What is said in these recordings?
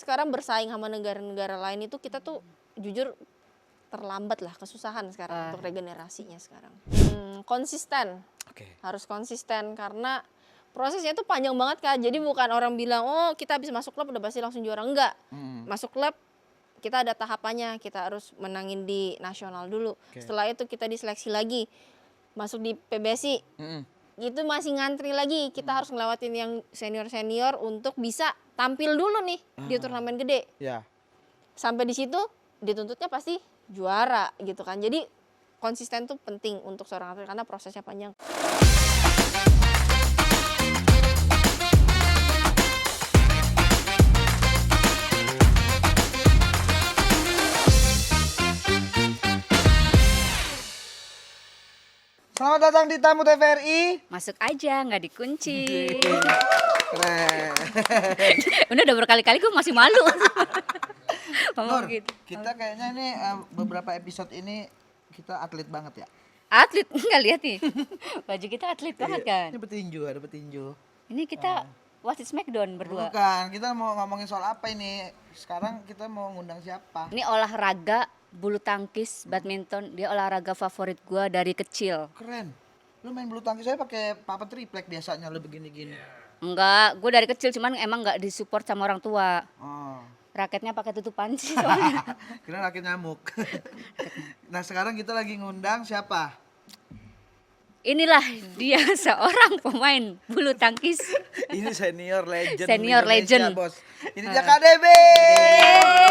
sekarang bersaing sama negara-negara lain itu kita tuh jujur terlambat lah, kesusahan sekarang untuk regenerasinya sekarang. Konsisten, Oke. harus konsisten karena prosesnya tuh panjang banget Kak. Jadi bukan orang bilang, oh kita habis masuk klub udah pasti langsung juara. Enggak, masuk klub kita ada tahapannya, kita harus menangin di nasional dulu. Setelah itu kita diseleksi lagi, masuk di PBSI. Itu masih ngantri lagi, kita harus ngelewatin yang senior-senior untuk bisa tampil dulu nih di turnamen gede. Ya. Sampai di situ dituntutnya pasti juara gitu kan. Jadi konsisten tuh penting untuk seorang atlet karena prosesnya panjang. Selamat datang di Tamu TVRI. Masuk aja, nggak dikunci. Keren. Udah berkali-kali gue masih malu. Nur, Ngomong gitu. kita kayaknya nih beberapa episode ini kita atlet banget ya. Atlet, nggak lihat nih. Baju kita atlet banget kan. Ini petinju, ada petinju. Ini kita wasit Smackdown berdua. Bukan, kita mau ngomongin soal apa ini? Sekarang kita mau ngundang siapa? Ini olahraga bulu tangkis, badminton. Dia olahraga favorit gue dari kecil. Keren. Lu main bulu tangkis saya pakai papan triplek biasanya lu begini-gini. Enggak, gue dari kecil cuman emang nggak disupport sama orang tua. Oh. Raketnya pakai tutup panci soalnya. Kira rakit nyamuk. Nah, sekarang kita lagi ngundang siapa? Inilah dia seorang pemain bulu tangkis. Ini senior legend. Senior Indonesia, legend. Bos. Ini dia Kak Debi.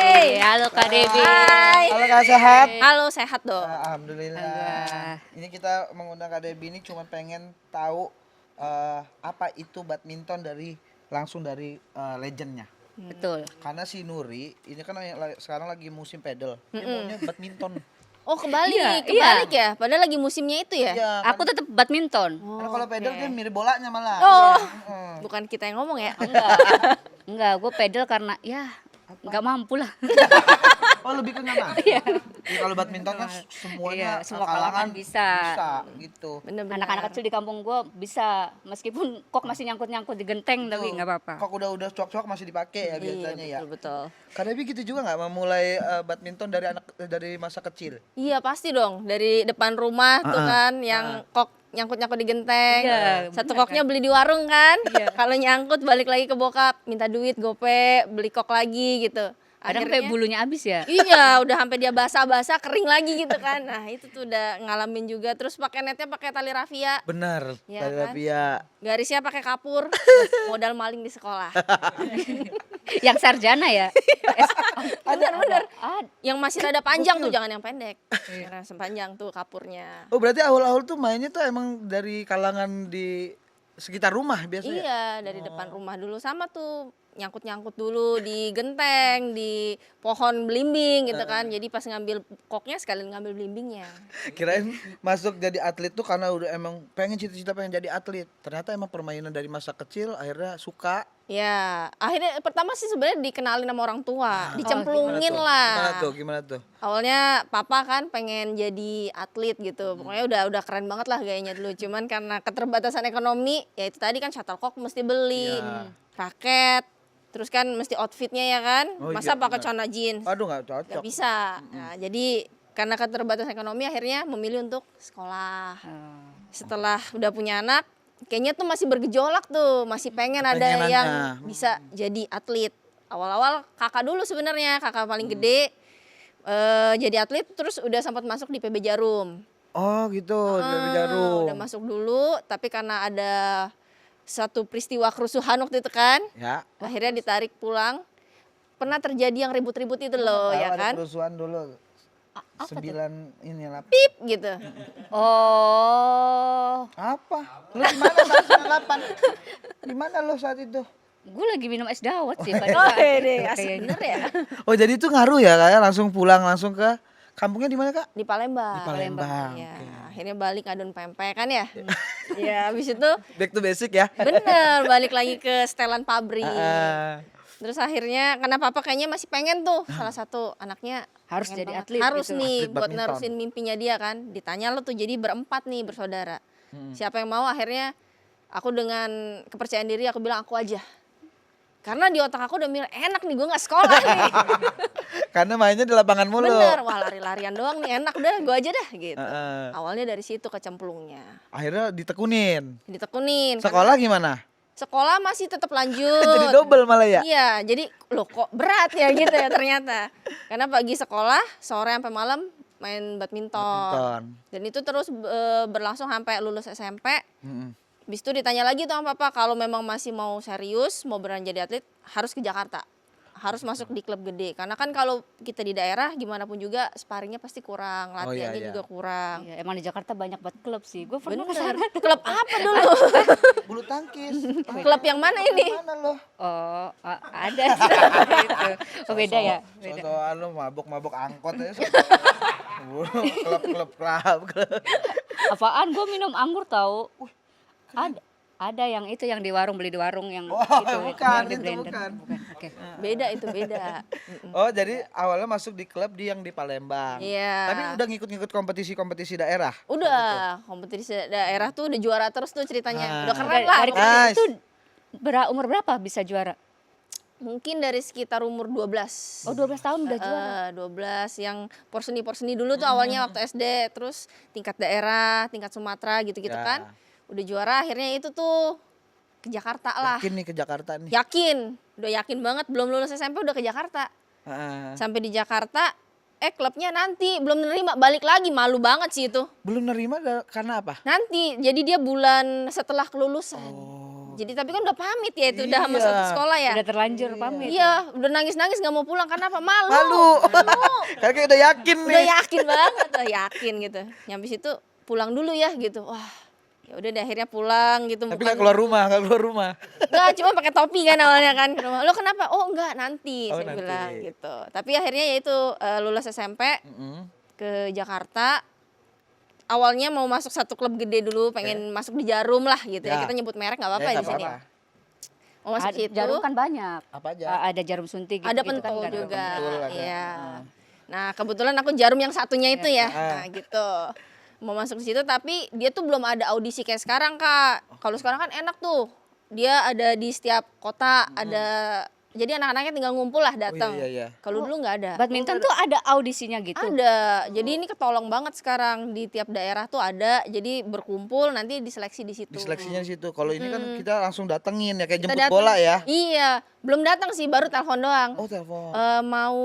Hey, halo Kak Debi. Hai. Halo Kak, sehat? Halo, sehat dong. Alhamdulillah. Ini kita mengundang Kak Debi ini cuma pengen tahu apa itu badminton langsung dari legendnya. Betul. Karena si Nuri ini kan sekarang lagi musim pedal. Dia maunya badminton. Oh kebalik, Iya, kebalik ya? Padahal lagi musimnya itu ya? Iya. Aku tetap badminton. Karena kalau pedal dia mirip bolanya malah. Oh, Heeh. bukan kita yang ngomong ya? Enggak, gue pedal karena ya nggak mampu lah. Oh, lebih ke nyaman. Iya. Ya, kalau badminton kan semuanya Iya, semua kalangan bisa. Bisa gitu. Bener-bener. Anak-anak kecil di kampung gue bisa, meskipun kok masih nyangkut-nyangkut di genteng tapi nggak apa-apa. Kok udah cuak-cuak masih dipakai ya biasanya ya. Betul-betul. Kak Debi gitu juga nggak memulai badminton dari masa kecil? Iya pasti dong, dari depan rumah tuh kan yang kok nyangkut-nyangkut di genteng. Iya, Satu bener koknya beli di warung kan. Iya. Kalau nyangkut balik lagi ke bokap, minta duit, gope, beli kok lagi gitu. Kadang sampai bulunya habis ya. Iya, udah sampai dia basah-basah kering lagi gitu kan. Nah, itu tuh udah ngalamin juga. Terus pakai netnya pakai tali rafia. Benar. Iya Kak kan? Debi ya. Garisnya pakai kapur. Modal maling di sekolah. Yang sarjana ya. Bener-bener. Ah, Yang masih rada panjang tuh, jangan yang pendek. Karena sepanjang tuh kapurnya. Oh, berarti awal-awal tuh mainnya tuh emang dari kalangan di sekitar rumah biasanya? Iya, dari depan rumah dulu sama tuh nyangkut-nyangkut dulu di genteng, di pohon belimbing gitu kan. Jadi pas ngambil koknya sekalian ngambil belimbingnya. Kirain masuk jadi atlet tuh karena udah emang pengen cita-cita pengen jadi atlet. Ternyata emang permainan dari masa kecil akhirnya suka. Ya, akhirnya pertama sih sebenarnya dikenalin sama orang tua, dicemplungin Gimana lah. tuh? Gimana tuh? Awalnya papa kan pengen jadi atlet gitu. Pokoknya udah keren banget lah gayanya dulu. Cuman karena keterbatasan ekonomi, ya itu tadi kan shuttlecock mesti beli, raket, terus kan mesti outfitnya ya kan. Oh, Masa iya, pakai benar. celana jeans? Aduh nggak cocok. Gak bisa. Nah, jadi karena keterbatasan ekonomi akhirnya memilih untuk sekolah. Setelah udah punya anak, kayaknya tuh masih bergejolak tuh, masih pengen ada Kepengenannya. yang bisa jadi atlet. Awal-awal kakak dulu sebenarnya, kakak paling gede jadi atlet, terus udah sempat masuk di PB Jarum. Oh gitu, dari Jarum. Udah masuk dulu, tapi karena ada satu peristiwa kerusuhan waktu itu kan, Ya. akhirnya ditarik pulang. Pernah terjadi yang ribut-ribut itu loh, Tahu ya ada kan? kerusuhan dulu. 9 ini lah. Pip gitu. oh, Apa? Lu di mana saat 98? Di mana lo saat itu? gue lagi minum es dawet sih. Oh, deh, asik Kayaknya. bener ya. Oh, jadi itu ngaruh ya kayak langsung pulang langsung ke kampungnya di mana, Kak? Di Palembang. Di Palembang. Ya, Oke. akhirnya balik ngadon pempek kan ya. Ya, habis itu Back to basic ya. bener balik lagi ke setelan pabrik. Ah. Terus akhirnya karena papa kayaknya masih pengen tuh salah satu anaknya Harus pengen jadi banget. atlet harus gitu. nih Atlet buat badminton. nerusin mimpinya dia kan. Ditanya lo tuh jadi berempat nih bersaudara. Siapa yang mau? Akhirnya aku dengan kepercayaan diri aku bilang aku aja. Karena di otak aku udah mikir enak nih gue nggak sekolah nih. Karena mainnya di lapangan mulu. Bener, wah lari-larian doang nih enak udah gue aja dah gitu. Heeh. Awalnya dari situ kecemplungnya. Akhirnya ditekunin. Ditekunin. Sekolah gimana? Sekolah masih tetap lanjut. Jadi double malah ya? Iya, jadi loh kok berat ya gitu ya ternyata. Karena pagi sekolah, sore sampai malam main badminton. Badminton. Dan itu terus berlangsung sampai lulus SMP. Mm-mm. Habis itu ditanya lagi tuh sama papa kalau memang masih mau serius, mau beneran jadi atlet, harus ke Jakarta. Harus masuk di klub gede. Karena kan kalau kita di daerah gimana pun juga sparringnya pasti kurang, Oh, iya, latihannya iya. juga kurang. Iya, emang di Jakarta banyak banget klub sih. Gue pernah Bener. kesana. Klub apa dulu? Bulu tangkis. Klub yang mana ini? Mana lo? Oh, ada. Gitu. Oh, beda ya? Beda. Sosokan lo mabok-mabok angkot aja. Klub. Apaan? Gue minum anggur tahu. Ada yang itu yang di warung, beli di warung yang Oh, itu, bukan, yang di itu blender. bukan. Oke. Beda itu beda. Oh, jadi awalnya masuk di klub yang di Palembang. Iya. Tapi udah ngikut-ngikut kompetisi-kompetisi daerah. Udah, kompetisi daerah tuh udah juara terus tuh ceritanya. Udah keren Dari, lah. dari pokoknya. kecil Nice. itu umur berapa bisa juara? Mungkin dari sekitar umur 12. Oh, 12 tahun udah juara. 12 yang porseni-porseni dulu tuh awalnya waktu SD, terus tingkat daerah, tingkat Sumatera gitu-gitu Ya. kan. Udah juara akhirnya itu tuh ke Jakarta lah. Yakin nih ke Jakarta nih. Yakin, udah yakin banget belum lulus SMP udah ke Jakarta. Heeh. Sampai di Jakarta klubnya nanti belum nerima, balik lagi, malu banget sih itu. Belum nerima karena apa? Nanti, jadi dia bulan setelah kelulusan. Oh. Jadi tapi kan udah pamit ya itu, udah sama Iya. satu sekolah ya. Udah terlanjur pamit. Iya, udah nangis-nangis nggak mau pulang karena apa? Malu. Malu. Karena kayak udah yakin nih. Udah yakin banget, yakin gitu. Nyampe situ pulang dulu ya gitu. Wah, ya udah deh akhirnya pulang gitu. Tapi nggak keluar rumah. Enggak, cuma pakai topi kan awalnya kan. Lo kenapa? Oh enggak, nanti Oh, saya nanti. bilang gitu. Tapi akhirnya ya itu lulus SMP Mm-mm. ke Jakarta. Awalnya mau masuk satu klub gede dulu, pengen masuk di Jarum lah gitu ya. Ya. Kita nyebut merek nggak apa-apa Ya, ya di nggak sini. apa-apa. Mau masuk situ. Jarum kan banyak. Apa aja? Ada jarum suntik gitu. Ada gitu kan pentul nggak ada. juga. pentul ada. Iya. Nah, kebetulan aku Jarum yang satunya itu ya. Ah. Nah, gitu. Mau masuk ke situ tapi dia tuh belum ada audisi kayak sekarang, Kak. Kalau sekarang kan enak tuh. Dia ada di setiap kota, ada jadi anak-anaknya tinggal ngumpul lah datang. iya. Kalau dulu nggak ada. Badminton tuh ada audisinya gitu. Ada. Jadi ini ketolong banget sekarang di tiap daerah tuh ada. Jadi berkumpul nanti diseleksi di situ. Diseleksinya di situ. Kalau ini kan kita langsung datengin ya kayak Kita jemput datang. bola ya. Iya, belum datang sih, baru telepon doang. Oh, telepon. Mau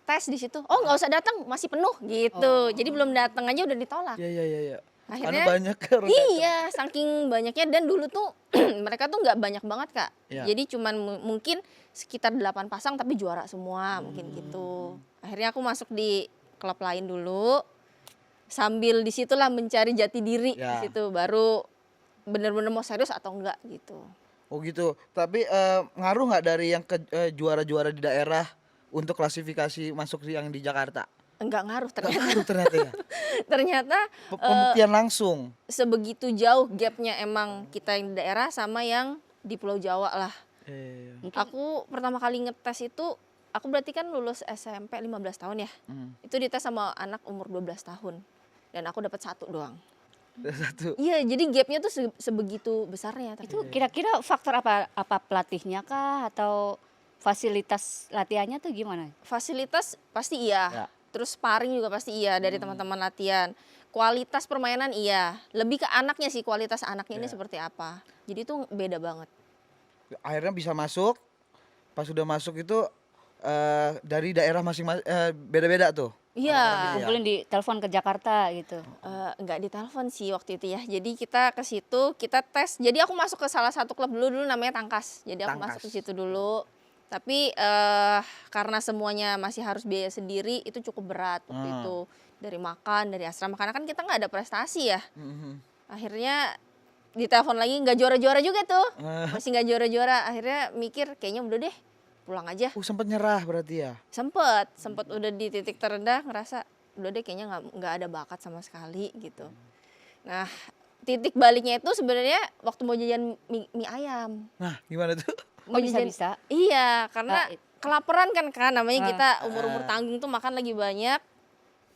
tes di situ. Oh, nggak usah datang, masih penuh gitu. Jadi belum datang aja udah ditolak. Iya. Akhirnya Karena banyak orang. iya, saking banyaknya dan dulu tuh mereka tuh nggak banyak banget, Kak. Iya. Jadi cuman mungkin sekitar 8 pasang tapi juara semua, mungkin gitu. Akhirnya aku masuk di klub lain dulu. Sambil di situlah mencari jati diri Ya. di situ baru bener-bener mau serius atau enggak gitu. Oh gitu. Tapi ngaruh nggak dari yang ke juara-juara di daerah untuk klasifikasi masuk yang di Jakarta? Enggak ngaruh Nggak ternyata. ngaruh ternyata ya. Ternyata Pembuktian langsung. sebegitu jauh gapnya emang kita yang di daerah sama yang di Pulau Jawa lah. Aku pertama kali ngetes itu, aku berarti kan lulus SMP 15 tahun ya. Itu dites sama anak umur 12 tahun. Dan aku dapat 1 doang. Satu. Iya, jadi gapnya tuh sebegitu besarnya. Tapi Itu kira-kira faktor apa pelatihnya kah atau fasilitas latihannya tuh gimana? fasilitas pasti iya. Ya. Terus sparring juga pasti iya dari teman-teman latihan. Kualitas permainan iya. Lebih ke anaknya sih, kualitas anaknya ini seperti apa. Jadi itu beda banget. Akhirnya bisa masuk. Pas sudah masuk itu dari daerah masing-masing beda-beda tuh. Iya. Kumpulin di telepon ke Jakarta gitu. Enggak ditelepon sih waktu itu ya. Jadi kita ke situ, kita tes. Jadi aku masuk ke salah satu klub dulu namanya Tangkas. Jadi aku Tangkas. masuk ke situ dulu. Tapi karena semuanya masih harus biaya sendiri, itu cukup berat waktu itu. Dari makan, dari asrama. Karena kan kita nggak ada prestasi ya. Akhirnya ditelepon lagi, nggak juara-juara juga tuh. Masih nggak juara-juara. Akhirnya mikir kayaknya udah deh, pulang aja. Sempet nyerah berarti ya. Sempet udah di titik terendah ngerasa udah deh kayaknya nggak ada bakat sama sekali gitu. Nah, titik baliknya itu sebenarnya waktu mau jajan mie ayam. Nah, gimana tuh? Oh, bisa-bisa? Iya, karena kelaparan kan namanya kita umur-umur Ah. tanggung tuh makan lagi banyak.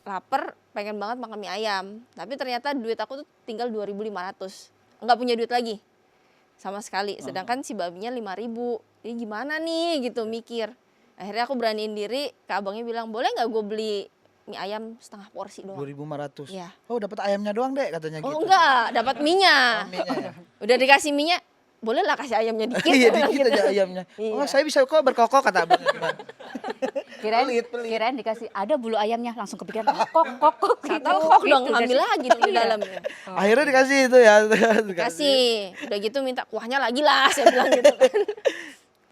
Lapar, pengen banget makan mie ayam. Tapi ternyata duit aku tuh tinggal 2.500. Nggak punya duit lagi. Sama sekali. Sedangkan si babinya 5.000. Ini gimana nih gitu mikir. Akhirnya aku beraniin diri, ke abangnya bilang, "Boleh nggak gue beli mie ayam setengah porsi doang?" 2.500. Iya. Oh, dapat ayamnya doang, Dek, katanya Oh gitu. enggak, dapat mie-nya. Oh, mie-nya ya. Udah dikasih mie-nya, boleh lah kasih ayamnya dikit. Iya, Aku bilang dikit gitu. aja ayamnya. Oh, Iya. saya bisa kok berkokok, kata abangnya gimana. Kirain kirain dikasih ada bulu ayamnya langsung kepikiran kok gitu. Kata kok dong Gitu, ambil dari- lagi dong di Iya. dalamnya. Akhirnya dikasih itu ya. Kasih. Udah gitu minta kuahnya lagi lah, saya bilang gitu kan.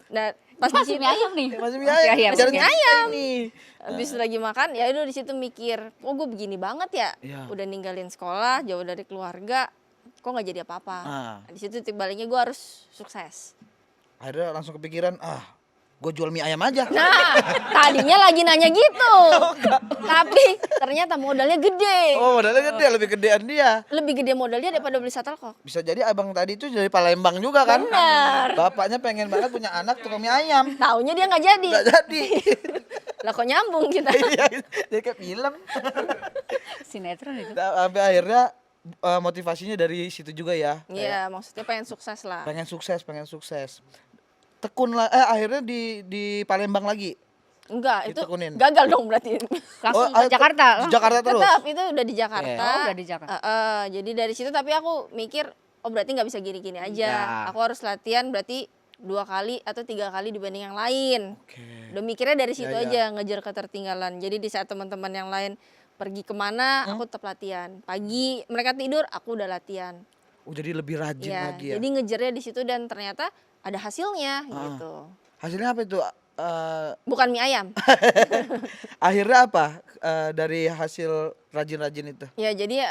Nah, pas di Masih situ mie ayam nih. Masih mie ayam. ayam. Jarang Mie kita ayam. ini. habis lagi makan ya udah di situ mikir, kok gue begini banget ya? Iya. Udah ninggalin sekolah, jauh dari keluarga, kok nggak jadi apa-apa. Ah. Di situ titik baliknya gue harus sukses. Akhirnya langsung kepikiran, gue jual mie ayam aja. Nah, tadinya lagi nanya gitu. Tapi ternyata modalnya gede. Oh, modalnya gede, lebih gedean dia. Lebih gede modalnya daripada beli shuttlecock. Bisa jadi abang tadi itu dari Palembang juga kan? Benar. Bapaknya pengen banget punya anak tukang mie ayam. Taunya dia nggak jadi. Nggak jadi. Lah kok nyambung kita. Iya, jadi kayak film. Sinetron itu. Sampai akhirnya motivasinya dari situ juga ya. Iya, maksudnya pengen sukses lah. Pengen sukses. Tekun lah, akhirnya di Palembang lagi. Enggak, itu Ditekunin. gagal dong berarti. Langsung Oh, ke Jakarta. Di Jakarta terus. Tetap itu udah di Jakarta. Oh, udah di Jakarta. Jadi dari situ tapi aku mikir, oh berarti nggak bisa gini-gini aja. Ya. Aku harus latihan berarti 2 kali atau 3 kali dibanding yang lain. Oke. Udah mikirnya dari situ Ya, ya. aja, ngejar ketertinggalan. Jadi di saat teman-teman yang lain pergi kemana, aku tetap latihan. Pagi mereka tidur, aku udah latihan. Oh, jadi lebih rajin Iya, lagi ya. jadi ngejarnya di situ dan ternyata ada hasilnya gitu. Hasilnya apa itu? Bukan mie ayam. Akhirnya apa dari hasil rajin-rajin itu? Ya jadi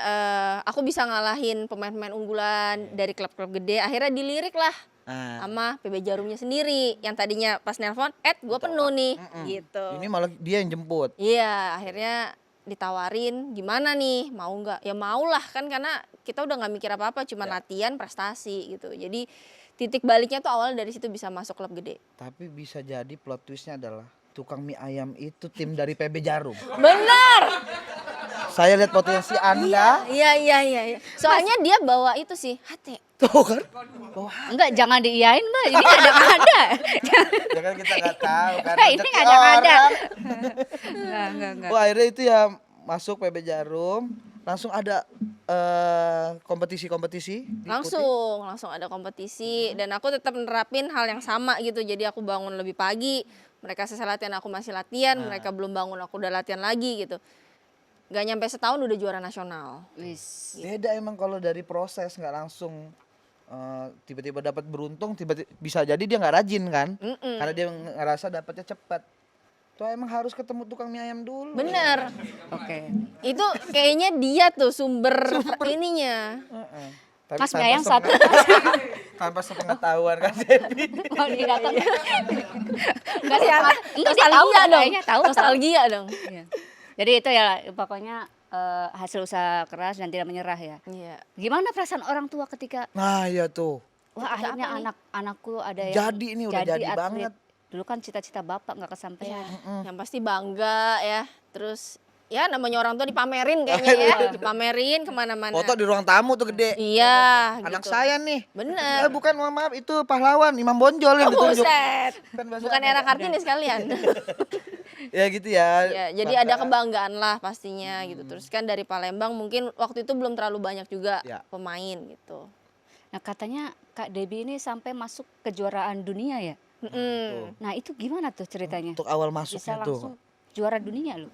aku bisa ngalahin pemain-pemain unggulan dari klub-klub gede. Akhirnya dilirik lah Nah, sama PB Jarumnya sendiri. Yang tadinya pas nelpon, gue penuh nih, gitu. ini malah dia yang jemput. Iya, akhirnya ditawarin gimana nih, mau nggak? Ya mau lah kan karena kita udah nggak mikir apa-apa, cuma latihan prestasi gitu. Jadi titik baliknya tuh awalnya dari situ bisa masuk klub gede. Tapi bisa jadi plot twistnya adalah tukang mie ayam itu tim dari PB Jarum. Benar. Saya lihat potensi Anda. Iya. Soalnya dia bawa itu sih, hati. Tuh kan? Enggak, jangan diiyain, Mbak. Ini ada. Ya kan kita nggak tahu kan. Ini rezeki ada. orang. Enggak. Oh, akhirnya itu ya masuk PB Jarum. Langsung ada kompetisi-kompetisi. diikuti. Langsung ada kompetisi dan aku tetap nerapin hal yang sama gitu. Jadi aku bangun lebih pagi, mereka selesai latihan aku masih latihan, mereka belum bangun aku udah latihan lagi gitu. Gak nyampe setahun udah juara nasional. Wis. Beda emang kalau dari proses, nggak langsung tiba-tiba dapat beruntung, tiba-tiba bisa jadi dia nggak rajin kan? Karena dia ngerasa dapatnya cepat. Tuh emang harus ketemu tukang mie ayam dulu. Bener. Oke. Itu kayaknya dia tuh sumber ininya. Heeh. Tapi Mas tanpa mie ayam satu. tanpa sepengetahuan kan Devi. Oh, dia datang. Enggak sih, Enggak, dia tahu nostalgia dong. kayaknya, tahu. Nostalgia dong. Iya. Jadi itu ya pokoknya hasil usaha keras dan tidak menyerah ya. Iya. Gimana perasaan orang tua ketika Nah, iya tuh. wah akhirnya apa nih? anak-anakku ada yang Jadi ini udah jadi atlet. banget. Dulu kan cita-cita bapak nggak kesampaian. Yang pasti bangga ya. Terus ya namanya orang tua dipamerin kayaknya ya. Dipamerin kemana-mana. Foto di ruang tamu tuh gede. Iya. Anak gitu. saya nih. Bener. Bukan, mohon maaf, itu pahlawan Imam Bonjol yang ditunjuk. Buset. Kan bahasa Bukan era Kartini sekalian. Ya gitu ya. Ya, jadi ada kebanggaan lah pastinya gitu. Terus kan dari Palembang mungkin waktu itu belum terlalu banyak juga Ya. pemain gitu. Nah katanya Kak Debbie ini sampai masuk kejuaraan dunia ya. Nah itu gimana tuh ceritanya? Untuk awal Bisa masuknya langsung tuh. juara dunia loh.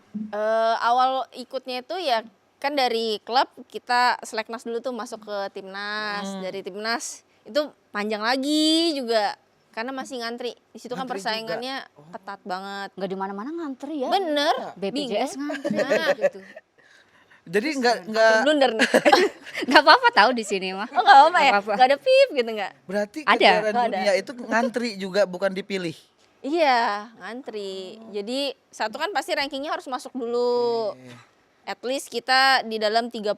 Awal ikutnya itu ya kan dari klub kita seleknas dulu tuh masuk ke timnas. Dari timnas itu panjang lagi juga karena masih ngantri. Di situ kan Ngantri persaingannya ketat banget. Nggak di mana-mana ngantri ya. Bener. BPJS bingung. ngantri Nah, gitu. Jadi nggak blunder nih. Nggak apa-apa tahu di sini mah. Oh nggak apa-apa ya? Nggak apa-apa. Nggak ada pip gitu nggak? berarti Ada. kejuaraan Oh, ada. dunia itu ngantri juga, bukan dipilih. Iya, ngantri. Jadi satu kan pasti rankingnya harus masuk dulu. At least kita di dalam 32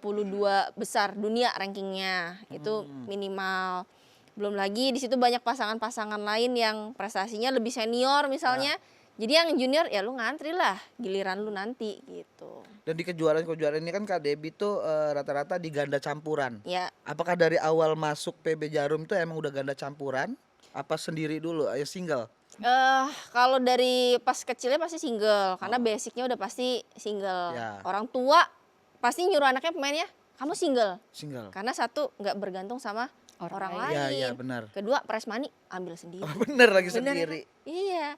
besar dunia rankingnya. Itu minimal. Belum lagi di situ banyak pasangan-pasangan lain yang prestasinya lebih senior misalnya. Jadi yang junior ya lu ngantri lah, giliran lu nanti gitu. Dan di kejuaraan-kejuaraan ini kan Kak Debbie tuh rata-rata di ganda campuran. Ya, Apakah dari awal masuk PB Jarum itu emang udah ganda campuran? Apa sendiri dulu? Ayo single. Kalau dari pas kecilnya pasti single, karena basicnya udah pasti single. Ya. Orang tua pasti nyuruh anaknya pemainnya, kamu single. Single. Karena satu, nggak bergantung sama orang lain. Iya, iya benar. Kedua, press money ambil sendiri. Oh, bener lagi Bener. sendiri. Iya.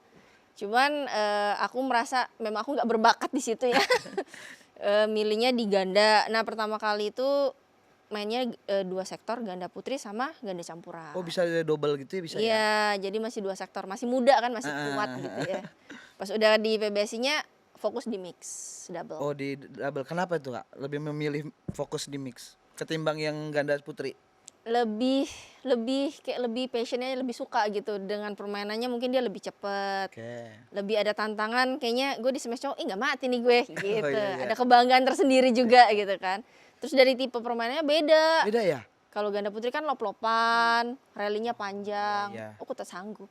Cuman aku merasa memang aku nggak berbakat di situ ya. Milihnya di ganda. Nah, pertama kali itu mainnya 2 sektor, ganda putri sama ganda campuran. Oh, bisa double gitu ya bisa ya? Iya, jadi masih 2 sektor, masih muda kan, masih kuat gitu ya. Pas udah di PBSI-nya fokus di mix double. Oh, di double. Kenapa itu, Kak? Lebih memilih fokus di mix ketimbang yang ganda putri? Lebih passionnya, lebih suka gitu dengan permainannya, mungkin dia lebih cepet. Oke. Lebih ada tantangan, kayaknya gue di smash cowok, nggak mati nih gue gitu. iya. Ada kebanggaan tersendiri juga gitu kan. Terus dari tipe permainannya beda. Beda ya? Kalau ganda putri kan lop-lopan, rallynya panjang. Iya. Aku tak sanggup.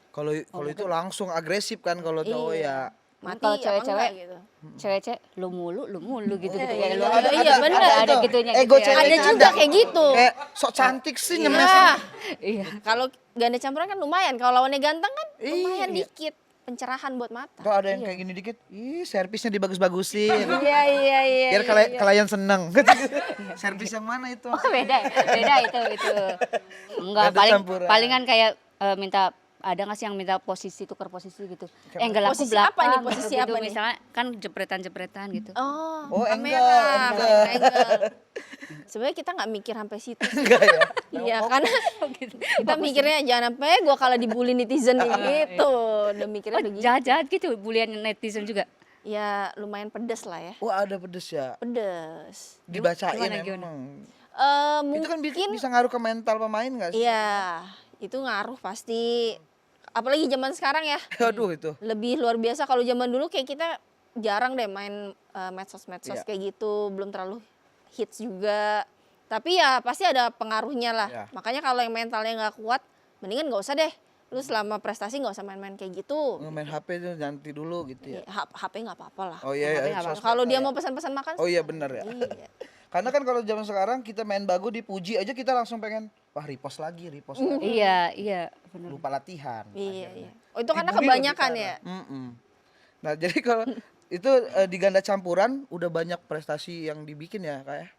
Kalau itu langsung agresif kan kalau cowok Iya. ya. Mati Kalau apa cewek-cewek, enggak gitu. cewek-cewek lu mulu gitu Iya, kayak iya, lu iya, iya, bener. ada itu. gitunya Ego gitu ya. cewek Ada juga kayak gitu. Kayak sok cantik sih Iya. nyemesnya. Iya. Kalau ganda campuran kan lumayan. Kalau lawannya ganteng kan lumayan Iya. dikit. Pencerahan buat mata. Tuh ada yang kayak gini dikit, servisnya dibagus-bagusin. Iya. Biar klien seneng. Servis yang mana itu? Oh, beda itu. Enggak, Ganda campuran. palingan kayak minta ada nggak sih yang minta tukar posisi gitu? Enggak lah, aku Posisi apa nih? belakang Posisi gitu, apa nih? misalnya kan jepretan gitu. Oh, Oh, kamera, angle. pakai angle. Sebenarnya kita nggak mikir sampai situ. Enggak ya? Iya, karena kita mikirnya jangan sampai gue kalah dibully netizen gitu. Udah mikirnya Oh, begitu. jahat-jahat gitu bulian netizen juga. Ya lumayan pedes lah ya. Wah, ada pedes ya. Pedes. Dibacain Gimana? emang. Itu kan Mungkin bisa ngaruh ke mental pemain nggak sih? iya, itu ngaruh pasti. Apalagi zaman sekarang ya. Aduh itu. Lebih luar biasa. Kalau zaman dulu kayak kita jarang deh main medsos-medsos Iya. kayak gitu, belum terlalu hits juga. Tapi ya pasti ada pengaruhnya lah. Iya. Makanya kalau yang mentalnya nggak kuat, mendingan nggak usah deh. Lu selama prestasi nggak usah main-main kayak gitu. Main HP tuh nanti dulu gitu ya. HP nggak apa-apa lah. Oh iya, HP iya. nggak sosmed Kalau dia ya. mau pesan-pesan makan, Oh iya benar ya. iya. Karena kan kalau zaman sekarang kita main bagus dipuji aja kita langsung pengen wah repost lagi. Iya, benar. Lupa latihan. Iya. Oh itu karena Dibully kebanyakan lebih ya. parah. Nah jadi kalau itu di ganda campuran udah banyak prestasi yang dibikin ya kayak.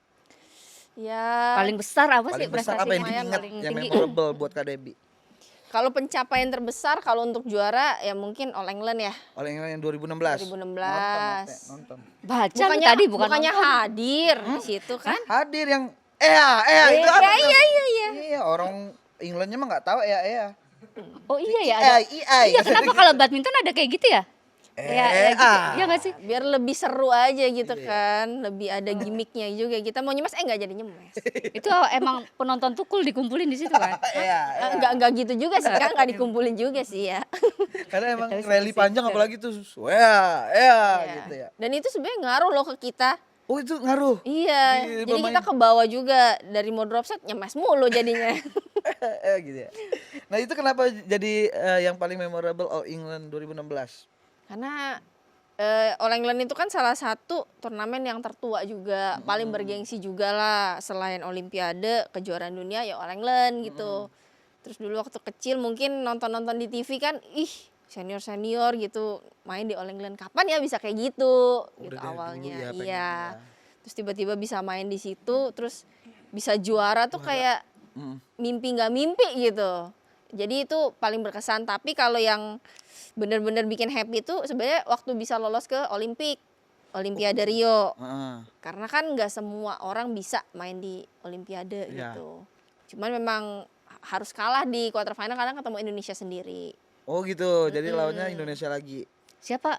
Ya. Paling besar apa sih Paling besar apa yang prestasinya? diingat Paling yang tinggi? memorable buat Kak Debbie? Kalau pencapaian terbesar kalau untuk juara ya mungkin All England ya. Oleh yang 2016. 2016. Nonton. Baca lu tadi bukannya nonton. hadir di situ kan? Hadir yang itu apa? Iya. Iya, orang Englandnya mah nggak tahu ya. Oh iya ya ada. EI. Iya, kenapa kalau badminton ada kayak gitu ya? Ya gitu. Iya nggak sih? Biar lebih seru aja gitu kan, lebih ada gimmicknya juga. Kita mau nyemes nggak jadi nyemes. Itu emang penonton tukul dikumpulin di situ kan? Iya. Nggak gitu juga sih kan, nggak dikumpulin juga sih ya. Karena emang Tapi rally sih, panjang iya. apalagi tuh. Gitu ya. Dan itu sebenarnya ngaruh loh ke kita. Oh itu ngaruh. Iya, Di jadi pemain. kita ke bawah juga dari mau drop set nyemes mulu jadinya. Gitu ya. Nah itu kenapa jadi yang paling memorable All England 2016? Karena All England itu kan salah satu turnamen yang tertua juga, paling bergengsi juga lah. Selain Olimpiade, kejuaraan dunia ya All England gitu. Terus dulu waktu kecil mungkin nonton-nonton di TV kan, senior-senior gitu main di All England. Kapan ya bisa kayak gitu? Gitu Udah dari awalnya. dulu ya pengen Iya. ya. Terus tiba-tiba bisa main di situ, terus bisa juara tuh kayak mimpi nggak mimpi gitu. Jadi itu paling berkesan. Tapi kalau yang bener-bener bikin happy itu sebenarnya waktu bisa lolos ke Olimpiade Rio. Karena kan nggak semua orang bisa main di Olimpiade Iya. gitu. Cuman memang harus kalah di quarter final karena ketemu Indonesia sendiri. Oh gitu, jadi lawannya Indonesia lagi. Siapa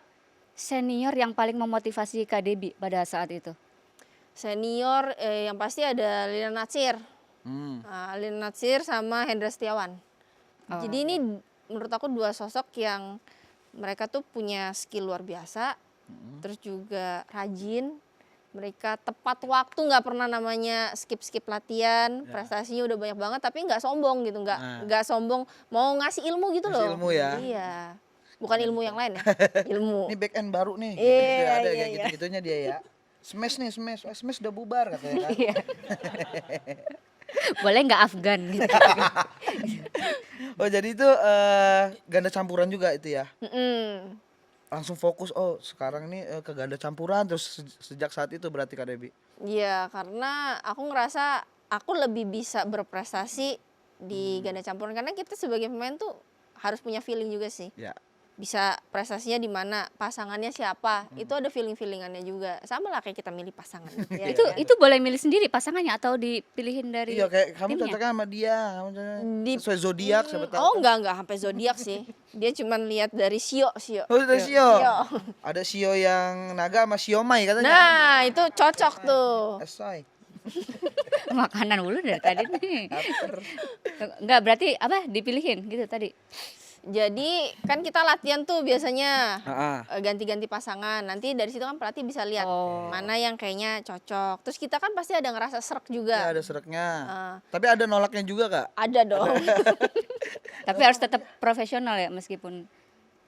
senior yang paling memotivasi Kak Debbie pada saat itu? Senior yang pasti ada Lina Natsir. Lina Natsir sama Hendra Setiawan. Oh, Jadi ini menurut aku dua sosok yang mereka tuh punya skill luar biasa, terus juga rajin, mereka tepat waktu, nggak pernah namanya skip latihan, prestasinya udah banyak banget, tapi nggak sombong gitu, nggak sombong, mau ngasih ilmu gitu Ngasih loh. ilmu ya. Iya, bukan ilmu yang lain ya, ilmu. Ini back end baru nih. Iya, Ada iya, kayak iya. gitu-gitunya dia ya. Smash nih, smash udah bubar katanya kan. Boleh nggak Afgan gitu. Oh jadi itu ganda campuran juga itu ya? Mm-mm. Langsung fokus, oh sekarang ini ke ganda campuran terus sejak saat itu berarti Kak Debi? Iya, karena aku ngerasa aku lebih bisa berprestasi di ganda campuran karena kita sebagai pemain tuh harus punya feeling juga sih. Ya. Bisa prestasinya di mana, pasangannya siapa, itu ada feeling-feelingannya juga. Sama lah kayak kita milih pasangan. Ya, Itu boleh milih sendiri pasangannya atau dipilihin dari Iya kayak kamu timnya? cocoknya sama dia, kamu cocoknya Di- sesuai zodiak siapa tahu. Oh enggak sampai zodiak sih. Dia cuman lihat dari sio. Oh ada Sio. Sio. Ada Sio yang naga sama Siomay katanya. Nah, itu cocok tuh. Esai. Makanan dulu dari tadi nih. Enggak, berarti apa dipilihin gitu tadi. Jadi kan kita latihan tuh biasanya Heeh. ganti-ganti pasangan. Nanti dari situ kan pelatih bisa lihat Oh. mana yang kayaknya cocok. Terus kita kan pasti ada ngerasa serak Ya, juga. ada sereknya. Ah. Tapi ada nolaknya juga Kak. Ada dong. Tapi harus tetap profesional ya meskipun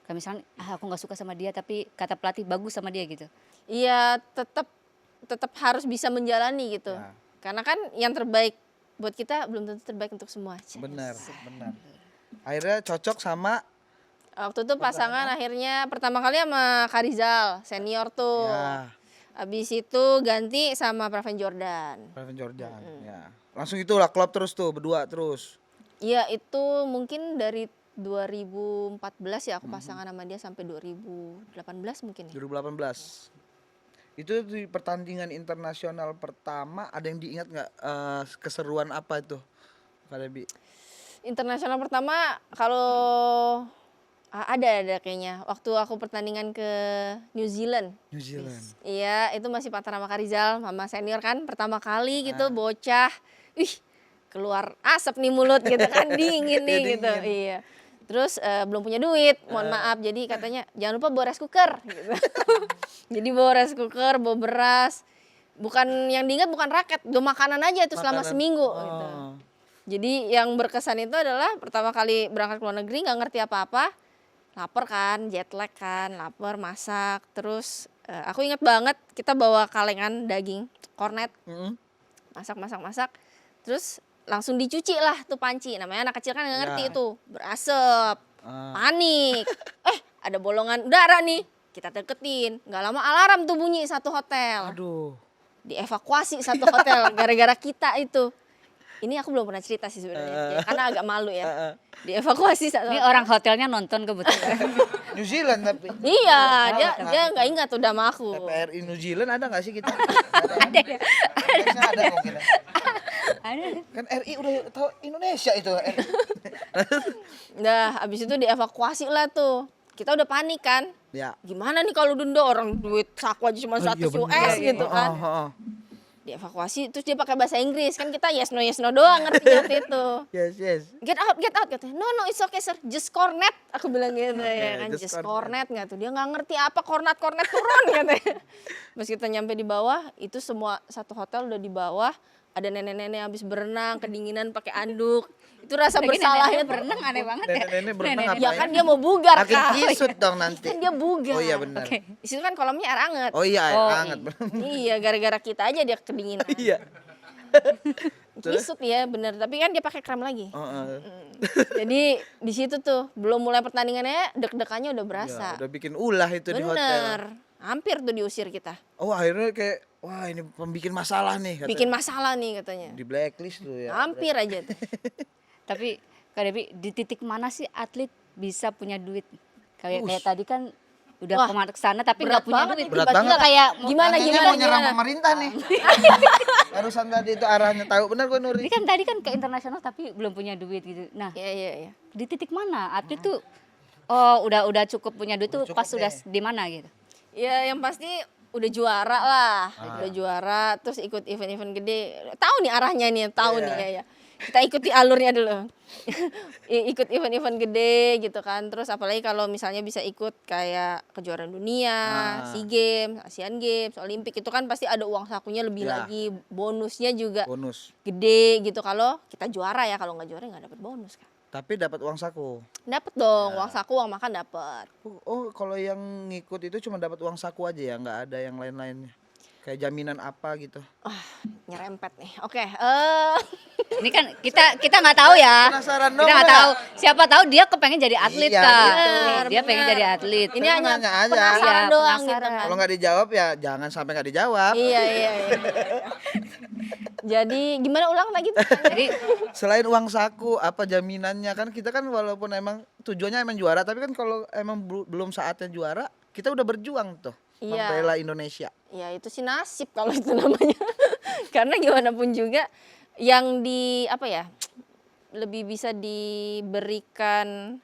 kayak misalnya aku nggak suka sama dia tapi kata pelatih bagus sama dia gitu. Iya, tetap harus bisa menjalani gitu. Ya. Karena kan yang terbaik buat kita belum tentu terbaik untuk semua. Benar, benar. Akhirnya cocok sama Waktu itu pasangan akhirnya pertama kali sama Karizal senior tuh. ya, Habis itu ganti sama Praven Jordan. Praven Jordan. Ya. Langsung itulah klub terus tuh berdua terus. Iya itu mungkin dari 2014 ya aku pasangan sama dia sampai 2018 mungkin ya. 2018. Itu di pertandingan internasional pertama ada yang diingat nggak keseruan apa itu Kak Debi? Internasional pertama kalau ada kayaknya waktu aku pertandingan ke New Zealand. New Zealand. Iya, itu masih pacaran sama Karizal, mama senior kan pertama kali gitu bocah. Ih, keluar asap nih mulut gitu kan dingin nih Ya, gitu. dingin. Iya. Terus belum punya duit, mohon maaf. Jadi katanya jangan lupa bawa rice cooker gitu. Jadi bawa rice cooker, bawa beras. Bukan yang diingat bukan raket, gue makanan aja itu selama Makanan. seminggu Oh. gitu. Jadi yang berkesan itu adalah pertama kali berangkat ke luar negeri nggak ngerti apa-apa. Lapar kan, jet lag kan, lapar, masak. Terus aku ingat banget kita bawa kalengan daging, kornet, Mm-mm. masak. Terus langsung dicuci lah tuh panci. Namanya anak kecil kan nggak ngerti Ya. itu. Berasap, Ah. panik. Ada bolongan udara nih. Kita deketin. Nggak lama alarm tuh bunyi satu hotel. Aduh. Dievakuasi satu hotel gara-gara kita itu. Ini aku belum pernah cerita sih sebenarnya. Ya, karena agak malu ya. Dievakuasi satu Ini hotel. orang hotelnya nonton kebetulan. New Zealand tapi. Iya, dia nggak ingat udah sama aku. TPRI New Zealand ada nggak sih kita? Ada ya? Kayaknya ada mungkin. Ada. Kan RI udah tahu Indonesia itu. RI. Nah, habis itu dievakuasi lah tuh. Kita udah panik kan. Ya. Gimana nih kalau denda orang duit saku aja cuma 100 US gitu kan. Dievakuasi terus dia pakai bahasa Inggris kan kita yes no doang ngerti waktu itu. Yes. Get out katanya. No it's okay sir, just cornet. Aku bilang gitu ya kan, just just cornet. cornet nggak tuh. Dia nggak ngerti apa kornet turun katanya. Pas kita nyampe di bawah, itu semua satu hotel udah di bawah. Ada nenek-nenek habis berenang, kedinginan pakai anduk. Itu rasa Lagi bersalahnya neneknya tuh. berenang aneh banget ya. Nenek-nenek berenang Nenek-nenek. Ya ngapain? kan dia mau bugar Makin Kak. kisut dong nanti. Kan dia bugar. Oh iya benar. Oke. Di situ kan kolamnya air anget. Oh iya, Oh, hangat. Iya, gara-gara kita aja dia kedinginan. Iya. Kisut ya, bener. Tapi kan dia pakai krem lagi. Oh, Jadi di situ tuh belum mulai pertandingannya deg-degannya udah berasa. ya, udah bikin ulah itu di hotel. Bener. Hampir tuh diusir kita. Oh akhirnya kayak wah ini pembikin masalah nih. Katanya. Bikin masalah nih katanya. Di blacklist tuh ya. Hampir aja tuh. Tapi Kak Devi, di titik mana sih atlet bisa punya duit? Kayak tadi kan udah Wah, kemana ke sana tapi berat nggak punya banget duit. itu, Berat Tiba-tiba banget. kayak Gimana Kayaknya gimana mau nyerang gimana? pemerintah nih. Barusan tadi itu arahnya tahu benar gue Nuri. Ini kan tadi kan ke internasional tapi belum punya duit gitu. Nah, Iya. di titik mana atlet tuh oh udah cukup punya duit tuh Cukup pas sudah deh. di mana gitu? Ya yang pasti udah juara lah. Udah juara terus ikut event-event gede. Tahu nih arahnya nih, tahu Iya. nih ya. Kita ikuti alurnya dulu. Ikut event-event gede gitu kan. Terus apalagi kalau misalnya bisa ikut kayak kejuaraan dunia, SEA Games, Asian Games, Olimpik itu kan pasti ada uang sakunya lebih Ya. lagi. Bonusnya juga Bonus. gede gitu kalau kita juara ya. Kalau nggak juara nggak dapat bonus kan. Tapi dapat uang saku. Dapat dong, uang saku, uang makan dapat. Oh kalau yang ngikut itu cuma dapat uang saku aja ya, nggak ada yang lain-lainnya. Kayak jaminan apa gitu. Nyerempet nih. Oke, Ini kan kita nggak tahu ya. Penasaran dong, Kita nggak Mbak. tahu. Siapa tahu dia kepengen jadi atlet Iya, Kak. bener, Dia pengen bener. jadi atlet. ini Saya hanya nanya aja. penasaran Iya, doang gitu penasaran. kan. Kalau nggak dijawab ya jangan sampai nggak dijawab. Iya. Jadi gimana ulang lagi tuh? Jadi Selain uang saku, apa jaminannya? Kan kita kan walaupun emang tujuannya emang juara, tapi kan kalau emang belum saatnya juara, kita udah berjuang tuh Iya. membela Indonesia. Ya itu sih nasib kalau itu namanya. Karena gimana pun juga yang lebih bisa diberikan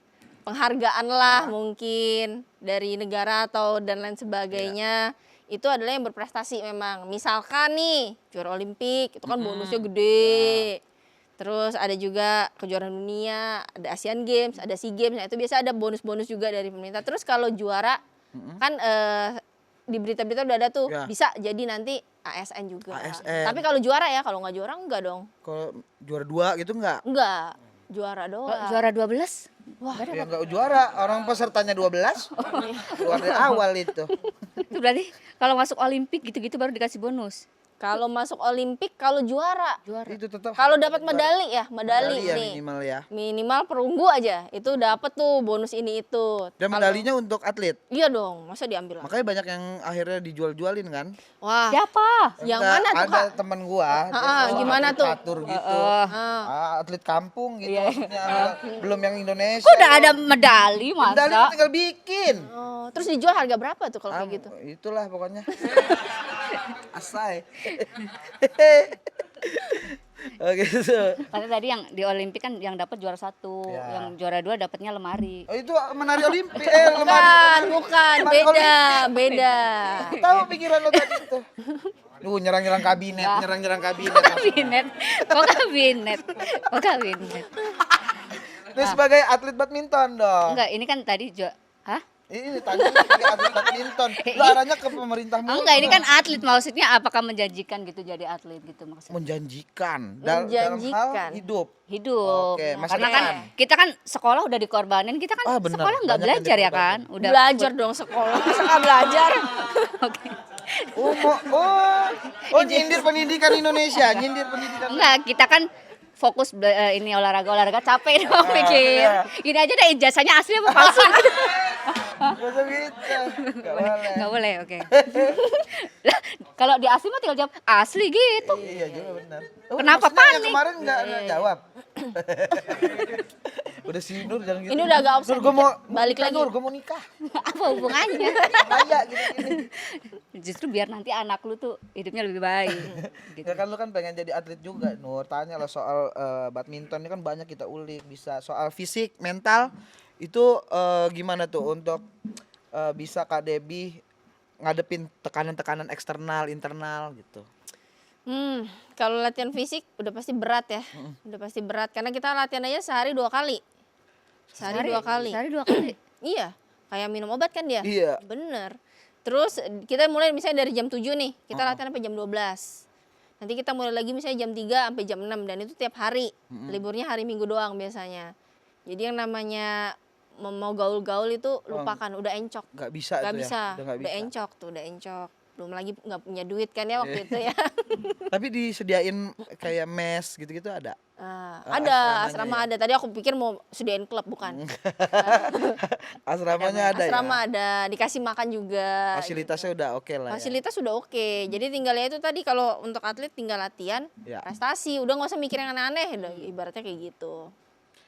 penghargaan lah mungkin dari negara atau dan lain sebagainya. Itu adalah yang berprestasi memang. Misalkan nih juara Olimpik itu kan bonusnya gede. Terus ada juga kejuaraan dunia, ada Asian Games, ada SEA Games. Nah itu biasa ada bonus-bonus juga dari pemerintah. Terus kalau juara kan di berita-berita udah ada tuh Ya. bisa jadi nanti ASN juga. ASN. Tapi kalau juara ya, kalau nggak juara enggak dong. Kalau juara 2 gitu nggak? Enggak. Juara doang. kalau juara 12 Wah, Ya nggak juara, orang pesertanya 12. Keluar dari awal itu. itu berarti kalau masuk Olimpik gitu-gitu baru dikasih bonus. kalau masuk Olimpik kalau juara. Itu tetap Kalau dapat medali ya, medali ya nih. minimal ya. Minimal perunggu aja. Itu dapat tuh bonus ini itu. Dan Kalau- medalinya untuk atlet. Iya dong, masa diambil? Makanya banyak yang akhirnya dijual-jualin kan. Wah, Siapa? yang Enggak, mana tuh, ada Kak? temen gua, dia Ah, gimana atlet tuh? catur gitu. Atlet kampung gitu maksudnya. Belum yang Indonesia. Kok udah ada medali Medali masa? tinggal bikin. Oh, terus dijual harga berapa tuh kalau kayak gitu? Itulah pokoknya. Asai. Oke gitu. Karena tadi yang di Olimpik kan yang dapat juara 1, Ya. yang juara 2 dapatnya lemari. Oh itu menari Olimpik. Bukan, Lemari beda. Tahu pikiran lo tadi itu. Nyerang-nyerang kabinet, nyerang-nyerang kabinet. Kabinet. Oh kabinet. Ini sebagai atlet badminton dong. Enggak, ini kan tadi Hah? Ini tanya sebagai atlet badminton. Lo arahnya ke pemerintah mulu. Enggak, ini kan atlet, maksudnya apakah menjanjikan gitu jadi atlet gitu maksudnya. Menjanjikan. Dalam Menjanjikan. hal hidup. Hidup. Oke, masa Karena kan depan. kita kan sekolah udah dikorbanin, kita kan Ah, benar. sekolah nggak Banyak yang belajar ya kan? Udah Belajar dong sekolah, masa nggak belajar? Oke. Nyindir pendidikan Indonesia, nyindir pendidikan. Enggak, kita kan fokus ini olahraga capek dong pikir. Ini aja deh ijazahnya asli apa palsu gitu. Gak usah gitu. Gak boleh. Nggak boleh, oke. Lah, kalau di asli mah tinggal jawab asli gitu. Iya juga benar. Kenapa maksudnya yang panik? kemarin nggak jawab. Udah sih Nur jangan gitu. Ini udah agak offset Nur gue mau balik nikah, lagi. Nur gue mau nikah. Apa hubungannya? Kaya gitu. Justru biar nanti anak lu tuh hidupnya lebih baik. Gitu. Ya kan lu kan pengen jadi atlet juga Nur. Tanya lah soal badminton ini kan banyak kita ulik. Bisa soal fisik, mental itu gimana tuh untuk bisa Kak Debbie ngadepin tekanan-tekanan eksternal, internal gitu. Kalau latihan fisik udah pasti berat ya. Udah pasti berat karena kita latihan aja sehari 2 kali. Sehari 2 kali. Sehari 2 kali. Iya, kayak minum obat kan dia. Iya. Bener. Terus kita mulai misalnya dari jam 7 nih, kita latihan sampai jam 12. Nanti kita mulai lagi misalnya jam 3 sampai jam 6 dan itu tiap hari. Liburnya hari Minggu doang biasanya. Jadi yang namanya mau gaul-gaul itu lupakan, udah encok. Gak bisa Gak tuh bisa, ya. Udah udah encok tuh, udah encok. Belum lagi nggak punya duit kan ya waktu itu ya. Tapi disediain kayak mes gitu-gitu ada. Ada, asramanya asrama ya? ada. Tadi aku pikir mau sediain klub, bukan. Asramanya ada Asrama ya. ada, dikasih makan juga. Fasilitasnya udah oke lah ya. Fasilitas sudah oke. Jadi tinggalnya itu tadi kalau untuk atlet tinggal latihan, Ya. prestasi. Udah nggak usah mikir yang aneh-aneh. Udah, ibaratnya kayak gitu.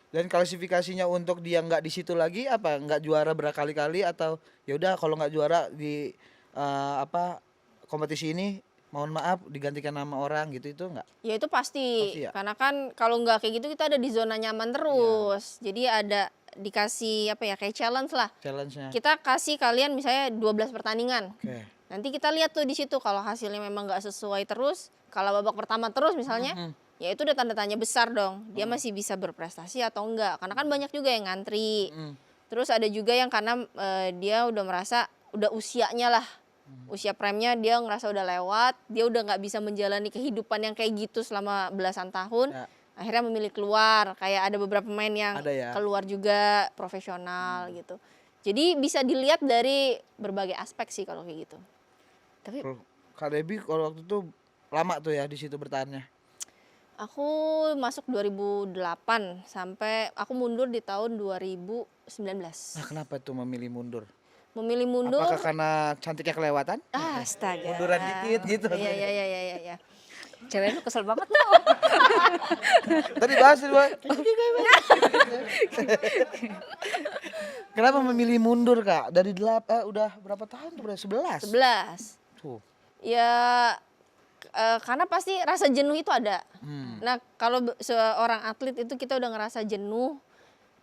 Dan klasifikasinya untuk dia nggak di situ lagi apa nggak juara berkali-kali atau ya udah kalau nggak juara di kompetisi ini mohon maaf digantikan nama orang gitu itu nggak? Ya itu pasti. Pasti ya? Karena kan kalau nggak kayak gitu kita ada di zona nyaman terus. Jadi ada dikasih kayak challenge lah. Challenge-nya. Kita kasih kalian misalnya 12 pertandingan. Oke. Nanti kita lihat tuh di situ kalau hasilnya memang nggak sesuai terus, kalau babak pertama terus misalnya, ya itu udah tanda tanya besar dong. Dia masih bisa berprestasi atau enggak? Karena kan banyak juga yang ngantri. Terus ada juga yang karena dia udah merasa udah usianya lah, usia prime-nya dia ngerasa udah lewat, dia udah nggak bisa menjalani kehidupan yang kayak gitu selama belasan tahun. Ya. Akhirnya memilih keluar. Kayak ada beberapa pemain yang Ada ya. keluar juga profesional gitu. Jadi bisa dilihat dari berbagai aspek sih kalau kayak gitu. Tapi Kak Debbie kalau waktu itu lama tuh ya di situ bertahannya. Aku masuk 2008 sampai aku mundur di tahun 2019. Nah, kenapa tuh memilih mundur? Memilih mundur. Apakah karena cantiknya kelewatan? Astaga. Munduran dikit gitu. Iya iya iya iya iya. Cewek lu kesel banget tuh. Tadi bahas itu, Bang. Kenapa memilih mundur, Kak? Dari udah berapa tahun tuh? Udah 11. 11. Tuh. Ya karena pasti rasa jenuh itu ada. Nah, kalau seorang atlet itu kita udah ngerasa jenuh,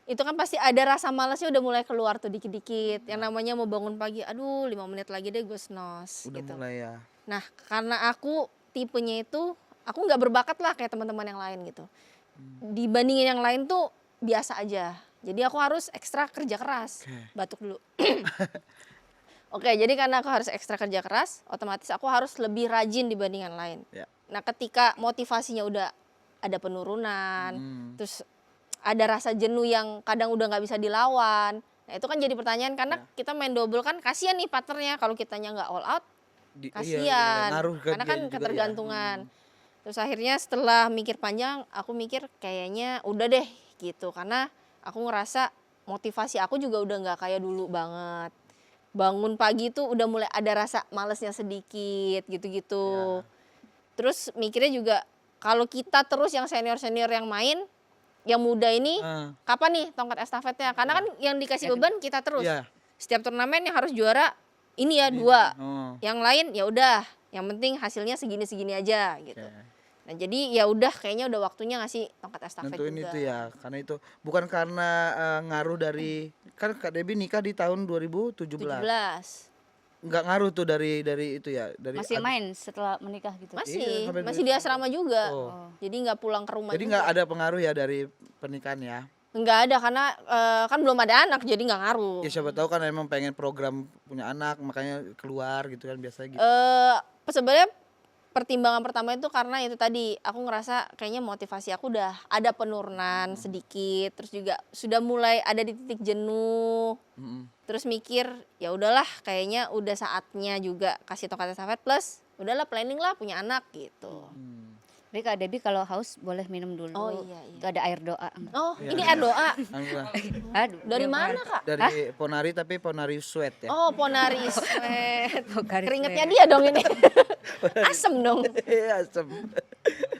itu kan pasti ada rasa malasnya udah mulai keluar tuh dikit-dikit. Yang namanya mau bangun pagi, aduh 5 menit lagi deh gue snos Udah gitu. mulai ya. Nah, karena aku tipenya itu, aku nggak berbakat lah kayak teman-teman yang lain gitu. Dibandingin yang lain tuh biasa aja. Jadi aku harus ekstra kerja keras. Oke. Batuk dulu. Oke, jadi karena aku harus ekstra kerja keras, otomatis aku harus lebih rajin dibandingkan lain. Ya. Nah, ketika motivasinya udah ada penurunan, terus ada rasa jenuh yang kadang udah nggak bisa dilawan. Nah, itu kan jadi pertanyaan karena kita main double kan kasihan nih partnernya kalau kitanya nggak all out, kasihan. Ngaruh ke Karena dia kan juga ya. ketergantungan. Terus akhirnya setelah mikir panjang, aku mikir kayaknya udah deh gitu. Karena aku ngerasa motivasi aku juga udah nggak kayak dulu banget. Bangun pagi tuh udah mulai ada rasa malesnya sedikit gitu-gitu. Terus mikirnya juga kalau kita terus yang senior-senior yang main, yang muda ini kapan nih tongkat estafetnya? Karena kan yang dikasih beban kita terus. Iya. Setiap turnamen yang harus juara ini ya 2. Yang lain ya udah, yang penting hasilnya segini-segini aja gitu. Nah, jadi ya udah kayaknya udah waktunya ngasih tongkat estafet Nentuin juga. itu ya, karena itu bukan karena ngaruh dari kan Kak Debbie nikah di tahun 2017. 17. Nggak ngaruh tuh dari itu ya, dari Masih main setelah menikah gitu. Masih, sampai masih di asrama juga. Oh. Jadi nggak pulang ke rumah Jadi juga. nggak ada pengaruh ya dari pernikahan ya. Nggak ada karena kan belum ada anak jadi nggak ngaruh. Ya siapa tahu kan emang pengen program punya anak makanya keluar gitu kan biasanya gitu. Sebenarnya pertimbangan pertama itu karena itu tadi aku ngerasa kayaknya motivasi aku udah ada penurunan sedikit, terus juga sudah mulai ada di titik jenuh. Terus mikir ya udahlah kayaknya udah saatnya juga kasih tongkat estafet plus udahlah planning lah punya anak gitu. Tapi Kak Debbie kalau haus boleh minum dulu. Oh, iya, iya. Gak ada air doa. Oh, ini air doa. Alhamdulillah. Aduh. Dari mana, Kak? Dari Ponari tapi Ponari Sweat ya. Oh, Ponari Sweat. Ponari Keringetnya Sweat. dia dong ini. Asem dong. Iya, asem.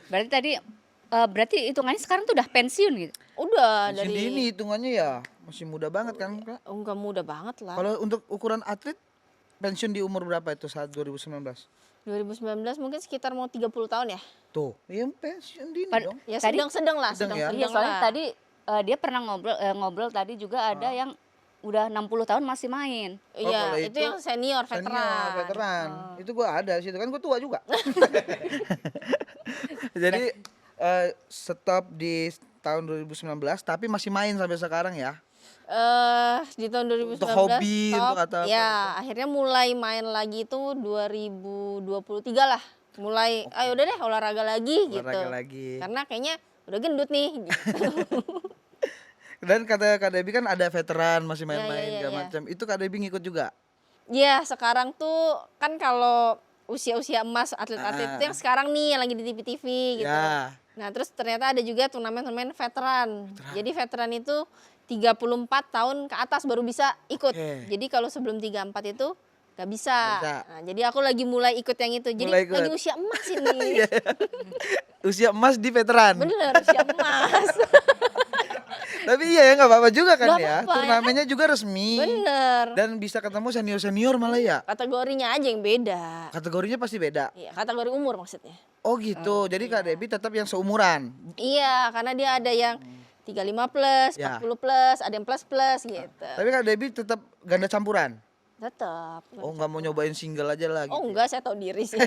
Berarti tadi berarti hitungannya sekarang tuh udah pensiun gitu. Udah Masih dari dini hitungannya ya. Masih muda banget kan, Kak? enggak muda banget lah. Kalau untuk ukuran atlet pensiun di umur berapa itu saat 2019? 2019 mungkin sekitar mau 30 tahun ya. Tuh, iya pensiun dini dong. Ya Tadi- sedang-sedang lah, sedang ya? Iya, sedang-sedang soalnya lah. tadi dia pernah ngobrol tadi juga ada yang udah 60 tahun masih main. Iya, kalau itu yang senior, Senior, veteran. veteran. Itu gua ada di situ kan gua tua juga. Jadi stop di tahun 2019 tapi masih main sampai sekarang ya. Di tahun 2019 Untuk hobi, stop. untuk atau apa Ya, akhirnya mulai main lagi itu 2023 lah. Mulai ayo udah deh olahraga lagi gitu. Olahraga lagi. Karena kayaknya udah gendut nih gitu. Dan kata Kak Debbie kan ada veteran masih main-main iya, segala iya. macam. Itu Kak Debbie ngikut juga. Ya, sekarang tuh kan kalau usia-usia emas atlet-atlet itu yang sekarang nih yang lagi di TV-TV gitu. Ya. Nah, terus ternyata ada juga turnamen-turnamen veteran. Jadi veteran itu 34 tahun ke atas baru bisa ikut. Oke. Jadi kalau sebelum 34 itu nggak bisa. Nggak bisa. Nah, jadi aku lagi mulai ikut yang itu. Jadi Mulai ikut. lagi usia emas ini. Usia emas di veteran. Bener, usia emas. Tapi iya ya nggak apa-apa juga kan Nggak ya. apa-apa, ya Turnamennya juga resmi. Bener. Dan bisa ketemu senior-senior malah ya. Kategorinya aja yang beda. Kategorinya pasti beda. Iya, kategori umur maksudnya. Oh gitu. Jadi Kak Debbie tetap yang seumuran. Iya, karena dia ada yang 35 plus, Ya. 40 plus, ada yang plus gitu. Tapi Kak Debbie tetap ganda campuran. Tetap. Oh nggak mau nyobain single aja lah gitu. Oh enggak, saya tahu diri sih.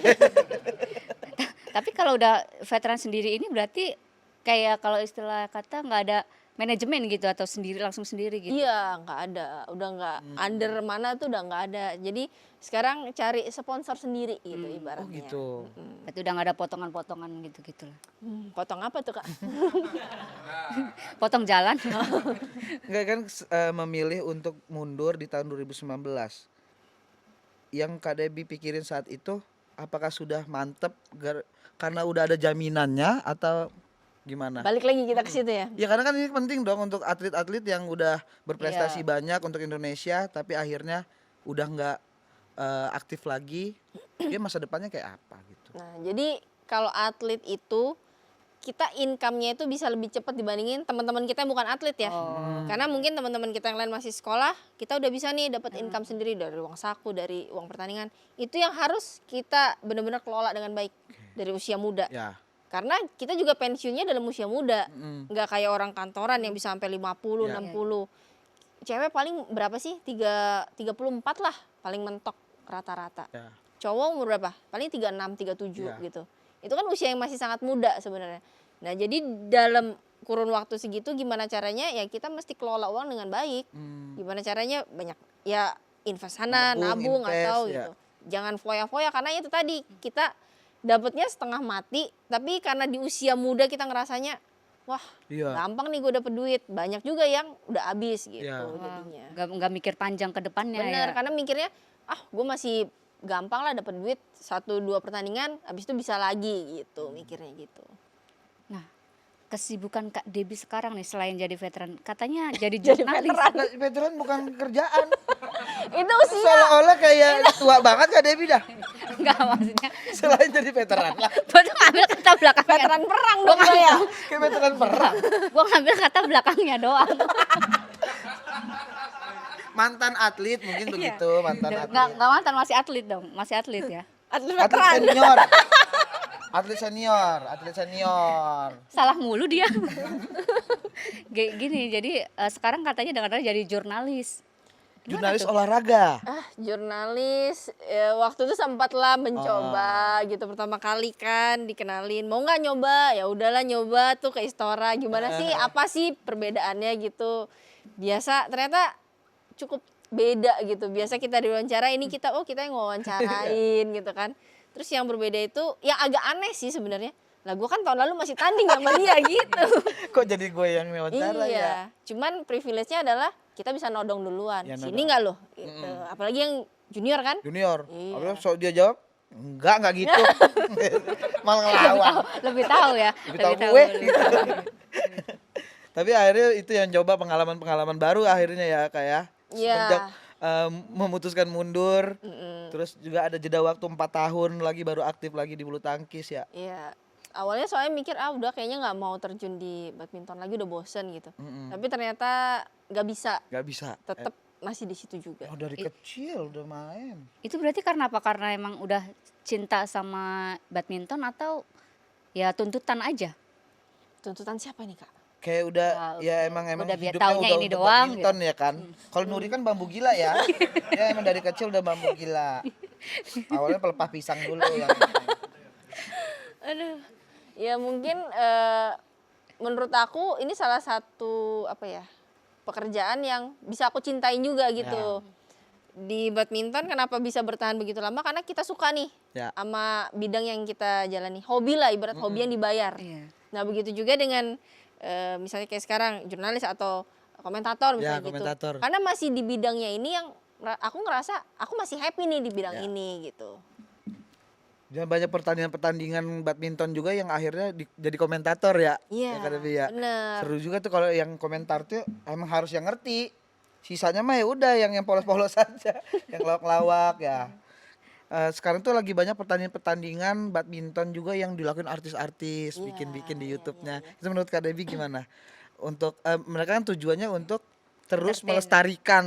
Tapi kalau udah veteran sendiri ini berarti kayak kalau istilah kata nggak ada manajemen gitu atau langsung sendiri gitu. Iya, nggak ada. Udah nggak under mana tuh udah nggak ada. Jadi sekarang cari sponsor sendiri gitu Oh ibaratnya. gitu. Berarti udah nggak ada potongan-potongan gitu-gitu lah. Potong apa tuh, Kak? Potong jalan. Enggak kan memilih untuk mundur di tahun 2019. Yang Kak Debbie pikirin saat itu apakah sudah mantep karena udah ada jaminannya atau gimana? Balik lagi kita ke situ ya. Ya karena kan ini penting dong untuk atlet-atlet yang udah berprestasi Iya. banyak untuk Indonesia tapi akhirnya udah nggak aktif lagi, dia masa depannya kayak apa gitu. Nah, jadi kalau atlet itu kita income-nya itu bisa lebih cepat dibandingin teman-teman kita yang bukan atlet ya. Karena mungkin teman-teman kita yang lain masih sekolah, kita udah bisa nih dapat income sendiri dari uang saku, dari uang pertandingan. Itu yang harus kita benar-benar kelola dengan baik dari usia muda. Ya. Karena kita juga pensiunnya dalam usia muda. Mm. Nggak kayak orang kantoran yang bisa sampai 50, Ya. 60. Cewek paling berapa sih? 34 lah paling mentok rata-rata. Ya. Cowok umur berapa? Paling 36, 37 Ya. gitu. Itu kan usia yang masih sangat muda sebenarnya. Nah, jadi dalam kurun waktu segitu gimana caranya ya kita mesti kelola uang dengan baik. Gimana caranya banyak ya invest sana, nabung invest, atau ya. gitu. Jangan foya-foya karena itu tadi kita dapatnya setengah mati, tapi karena di usia muda kita ngerasanya wah, Iya. gampang nih gue dapet duit. Banyak juga yang udah habis gitu Ya. jadinya. Nggak mikir panjang ke depannya Bener, ya. karena mikirnya gue masih gampang lah dapat duit 1-2 pertandingan, habis itu bisa lagi gitu, mikirnya gitu. Nah, kesibukan Kak Debbie sekarang nih selain jadi veteran, katanya jadi Jadi jurnalis. Nah, veteran bukan kerjaan. Itu usia. Seolah-olah kayak tua banget Kak Debbie dah. Enggak maksudnya. Selain jadi veteran lah. Gue tuh ngambil kata belakangnya. Veteran perang dong ya. Kayak veteran perang. Gue ngambil kata belakangnya doang. Mantan atlet mungkin begitu, mantan atlet. Nggak mantan, masih atlet dong, masih atlet ya. Atlet Atlet veteran. senior. Atlet senior, atlet senior. Salah mulu dia. Gini, jadi sekarang katanya dengar jadi jurnalis. Jurnalis olahraga. Jurnalis waktu itu sempatlah mencoba gitu pertama kali kan dikenalin mau nggak nyoba, ya udahlah nyoba tuh ke Istora, gimana sih, apa sih perbedaannya gitu. Biasa ternyata cukup beda gitu. Biasa kita diwawancara, ini kita kita yang wawancarain gitu kan. Terus yang berbeda itu yang agak aneh sih sebenarnya. Lah gue kan tahun lalu masih tanding sama dia gitu. Kok jadi gue yang wawancara ya? Iya, cuman privilege-nya adalah kita bisa nodong duluan. Ya, Sini nodong. nggak loh? Gitu. Apalagi yang junior kan? Junior. Iya. Apalagi so dia jawab, enggak gitu. Malah ngelawan. Lebih tahu ya. Lebih tahu gue. Tapi akhirnya itu yang coba pengalaman-pengalaman baru akhirnya ya kayak Iya. semenjak memutuskan mundur. Terus juga ada jeda waktu 4 tahun lagi baru aktif lagi di bulu tangkis ya. Iya. Awalnya soalnya mikir udah kayaknya nggak mau terjun di badminton lagi, udah bosen gitu. Tapi ternyata nggak bisa, Gak bisa. tetap masih di situ juga. Dari kecil udah main. Itu berarti karena apa? Karena emang udah cinta sama badminton atau ya tuntutan aja? Tuntutan siapa nih Kak? Kayak udah Ya, emang udah biar hidupnya taunya udah ini untuk doang badminton ya kan. Kalau Nuri kan bambu gila ya. Ya emang dari kecil udah bambu gila. Awalnya pelepah pisang dulu ya. Aduh. Ya mungkin menurut aku ini salah satu pekerjaan yang bisa aku cintain juga gitu. Di badminton kenapa bisa bertahan begitu lama? Karena kita suka nih Ya. sama bidang yang kita jalani. Hobi lah, ibarat hobi yang dibayar. Iya. Nah begitu juga dengan misalnya kayak sekarang jurnalis atau komentator misalnya gitu. komentator. Karena masih di bidangnya ini yang aku ngerasa aku masih happy nih di bidang Ya. ini gitu. Dan banyak pertandingan-pertandingan badminton juga yang akhirnya jadi komentator ya. Iya, Ya kan, Devi, ya. bener. Seru juga tuh kalau yang komentar tuh emang harus yang ngerti. Sisanya mah ya udah yang polos-polos saja, yang lawak-lawak ya. Sekarang tuh lagi banyak pertandingan badminton juga yang dilakukan artis-artis, bikin-bikin di YouTube-nya. Itu menurut Kak Debbie gimana? Untuk mereka kan tujuannya untuk terus Entertain. melestarikan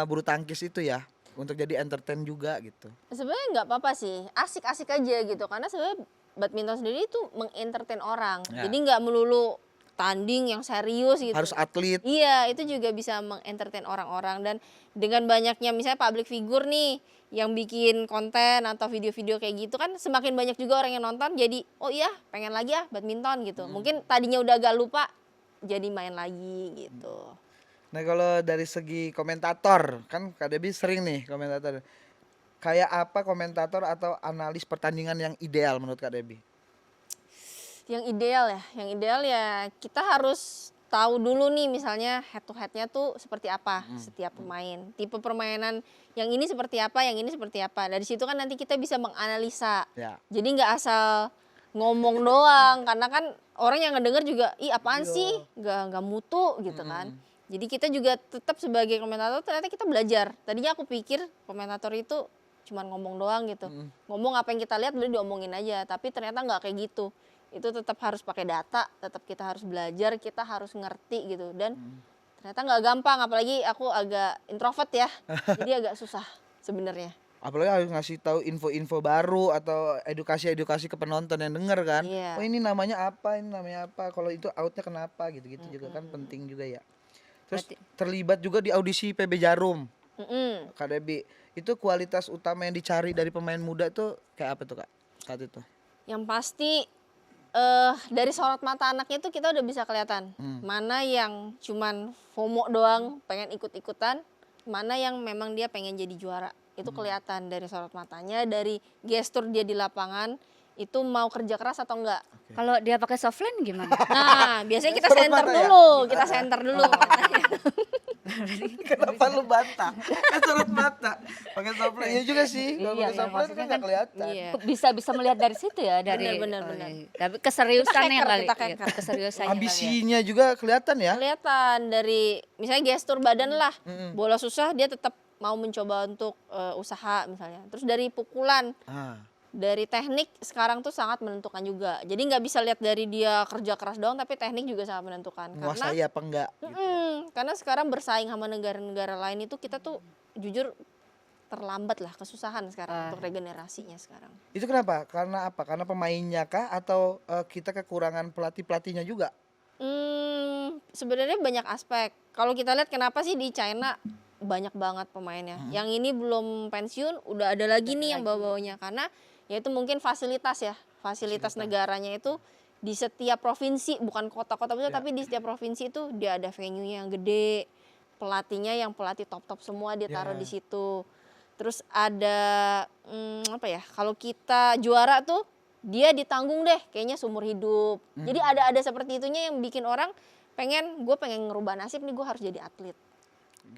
bulu tangkis itu ya, untuk jadi entertain juga gitu. Sebenarnya nggak apa-apa sih, asik-asik aja gitu. Karena sebenarnya badminton sendiri itu mengentertain orang. Ya. Jadi nggak melulu tanding yang serius gitu. Harus atlet. Iya, itu juga bisa mengentertain orang-orang. Dan dengan banyaknya misalnya public figure nih yang bikin konten atau video-video kayak gitu kan semakin banyak juga orang yang nonton, jadi oh iya pengen lagi badminton gitu. Mungkin tadinya udah agak lupa jadi main lagi gitu. Nah kalau dari segi komentator, kan Kak Debbie sering nih komentator. Kayak apa komentator atau analis pertandingan yang ideal menurut Kak Debbie? Yang ideal ya kita harus tahu dulu nih misalnya head to headnya tuh seperti apa setiap pemain. Tipe permainan yang ini seperti apa, yang ini seperti apa. Dari situ kan nanti kita bisa menganalisa. Ya. Jadi nggak asal ngomong doang, karena kan orang yang ngedenger juga, ih apaan sih, nggak mutu gitu kan. Jadi kita juga tetap sebagai komentator ternyata kita belajar. Tadinya aku pikir komentator itu cuman ngomong doang gitu. Ngomong apa yang kita lihat boleh diomongin aja, tapi ternyata nggak kayak gitu. Itu tetap harus pakai data, tetap kita harus belajar, kita harus ngerti gitu. Dan ternyata nggak gampang, apalagi aku agak introvert ya, jadi agak susah sebenarnya. Apalagi harus ngasih tahu info-info baru atau edukasi-edukasi ke penonton yang denger kan. Iya. Oh ini namanya apa, kalau itu outnya kenapa gitu-gitu juga kan penting juga ya. Terus terlibat juga di audisi PB Jarum. Kak Debbie, itu kualitas utama yang dicari dari pemain muda tuh kayak apa tuh Kak saat itu? Yang pasti dari sorot mata anaknya tuh kita udah bisa kelihatan mana yang cuman FOMO doang pengen ikut-ikutan, mana yang memang dia pengen jadi juara. Itu kelihatan dari sorot matanya, dari gestur dia di lapangan itu mau kerja keras atau enggak. Kalau dia pakai softline gimana? Nah, biasanya kita Sorot center mata ya? dulu, kita center dulu. Kenapa lu bantah? Kan sorot mata. Pakai softline. Iya juga sih. Kalau Iya, pakai softline kan maksudnya nggak kan kelihatan. Iya. Bisa melihat dari situ ya, dari Benar. tapi keseriusannya Kita kali. kita Iya, keker. keseriusannya kali ya. Ambisinya juga kelihatan ya. Kelihatan dari misalnya gestur badan lah. Bola susah dia tetap mau mencoba untuk usaha misalnya. Terus dari pukulan, dari teknik sekarang tuh sangat menentukan juga. Jadi nggak bisa lihat dari dia kerja keras doang, tapi teknik juga sangat menentukan. Menguasai apa enggak? Karena sekarang bersaing sama negara-negara lain itu kita tuh jujur terlambat lah, kesusahan sekarang untuk regenerasinya sekarang. Itu kenapa? Karena apa? Karena pemainnya kah atau kita kekurangan pelatih-pelatihnya juga? Sebenarnya banyak aspek. Kalau kita lihat kenapa sih di China banyak banget pemainnya. Yang ini belum pensiun, udah ada lagi nih yang bawa-bawanya. Karena ya itu mungkin fasilitas ya. Fasilitas negaranya itu di setiap provinsi, bukan kota-kota besar, tapi di setiap provinsi itu dia ada venue-nya yang gede. Pelatihnya yang pelatih top-top semua dia taruh di situ. Terus ada apa ya? Kalau kita juara tuh dia ditanggung deh kayaknya seumur hidup. Jadi ada seperti itunya yang bikin orang gue pengen ngerubah nasib nih, gue harus jadi atlet.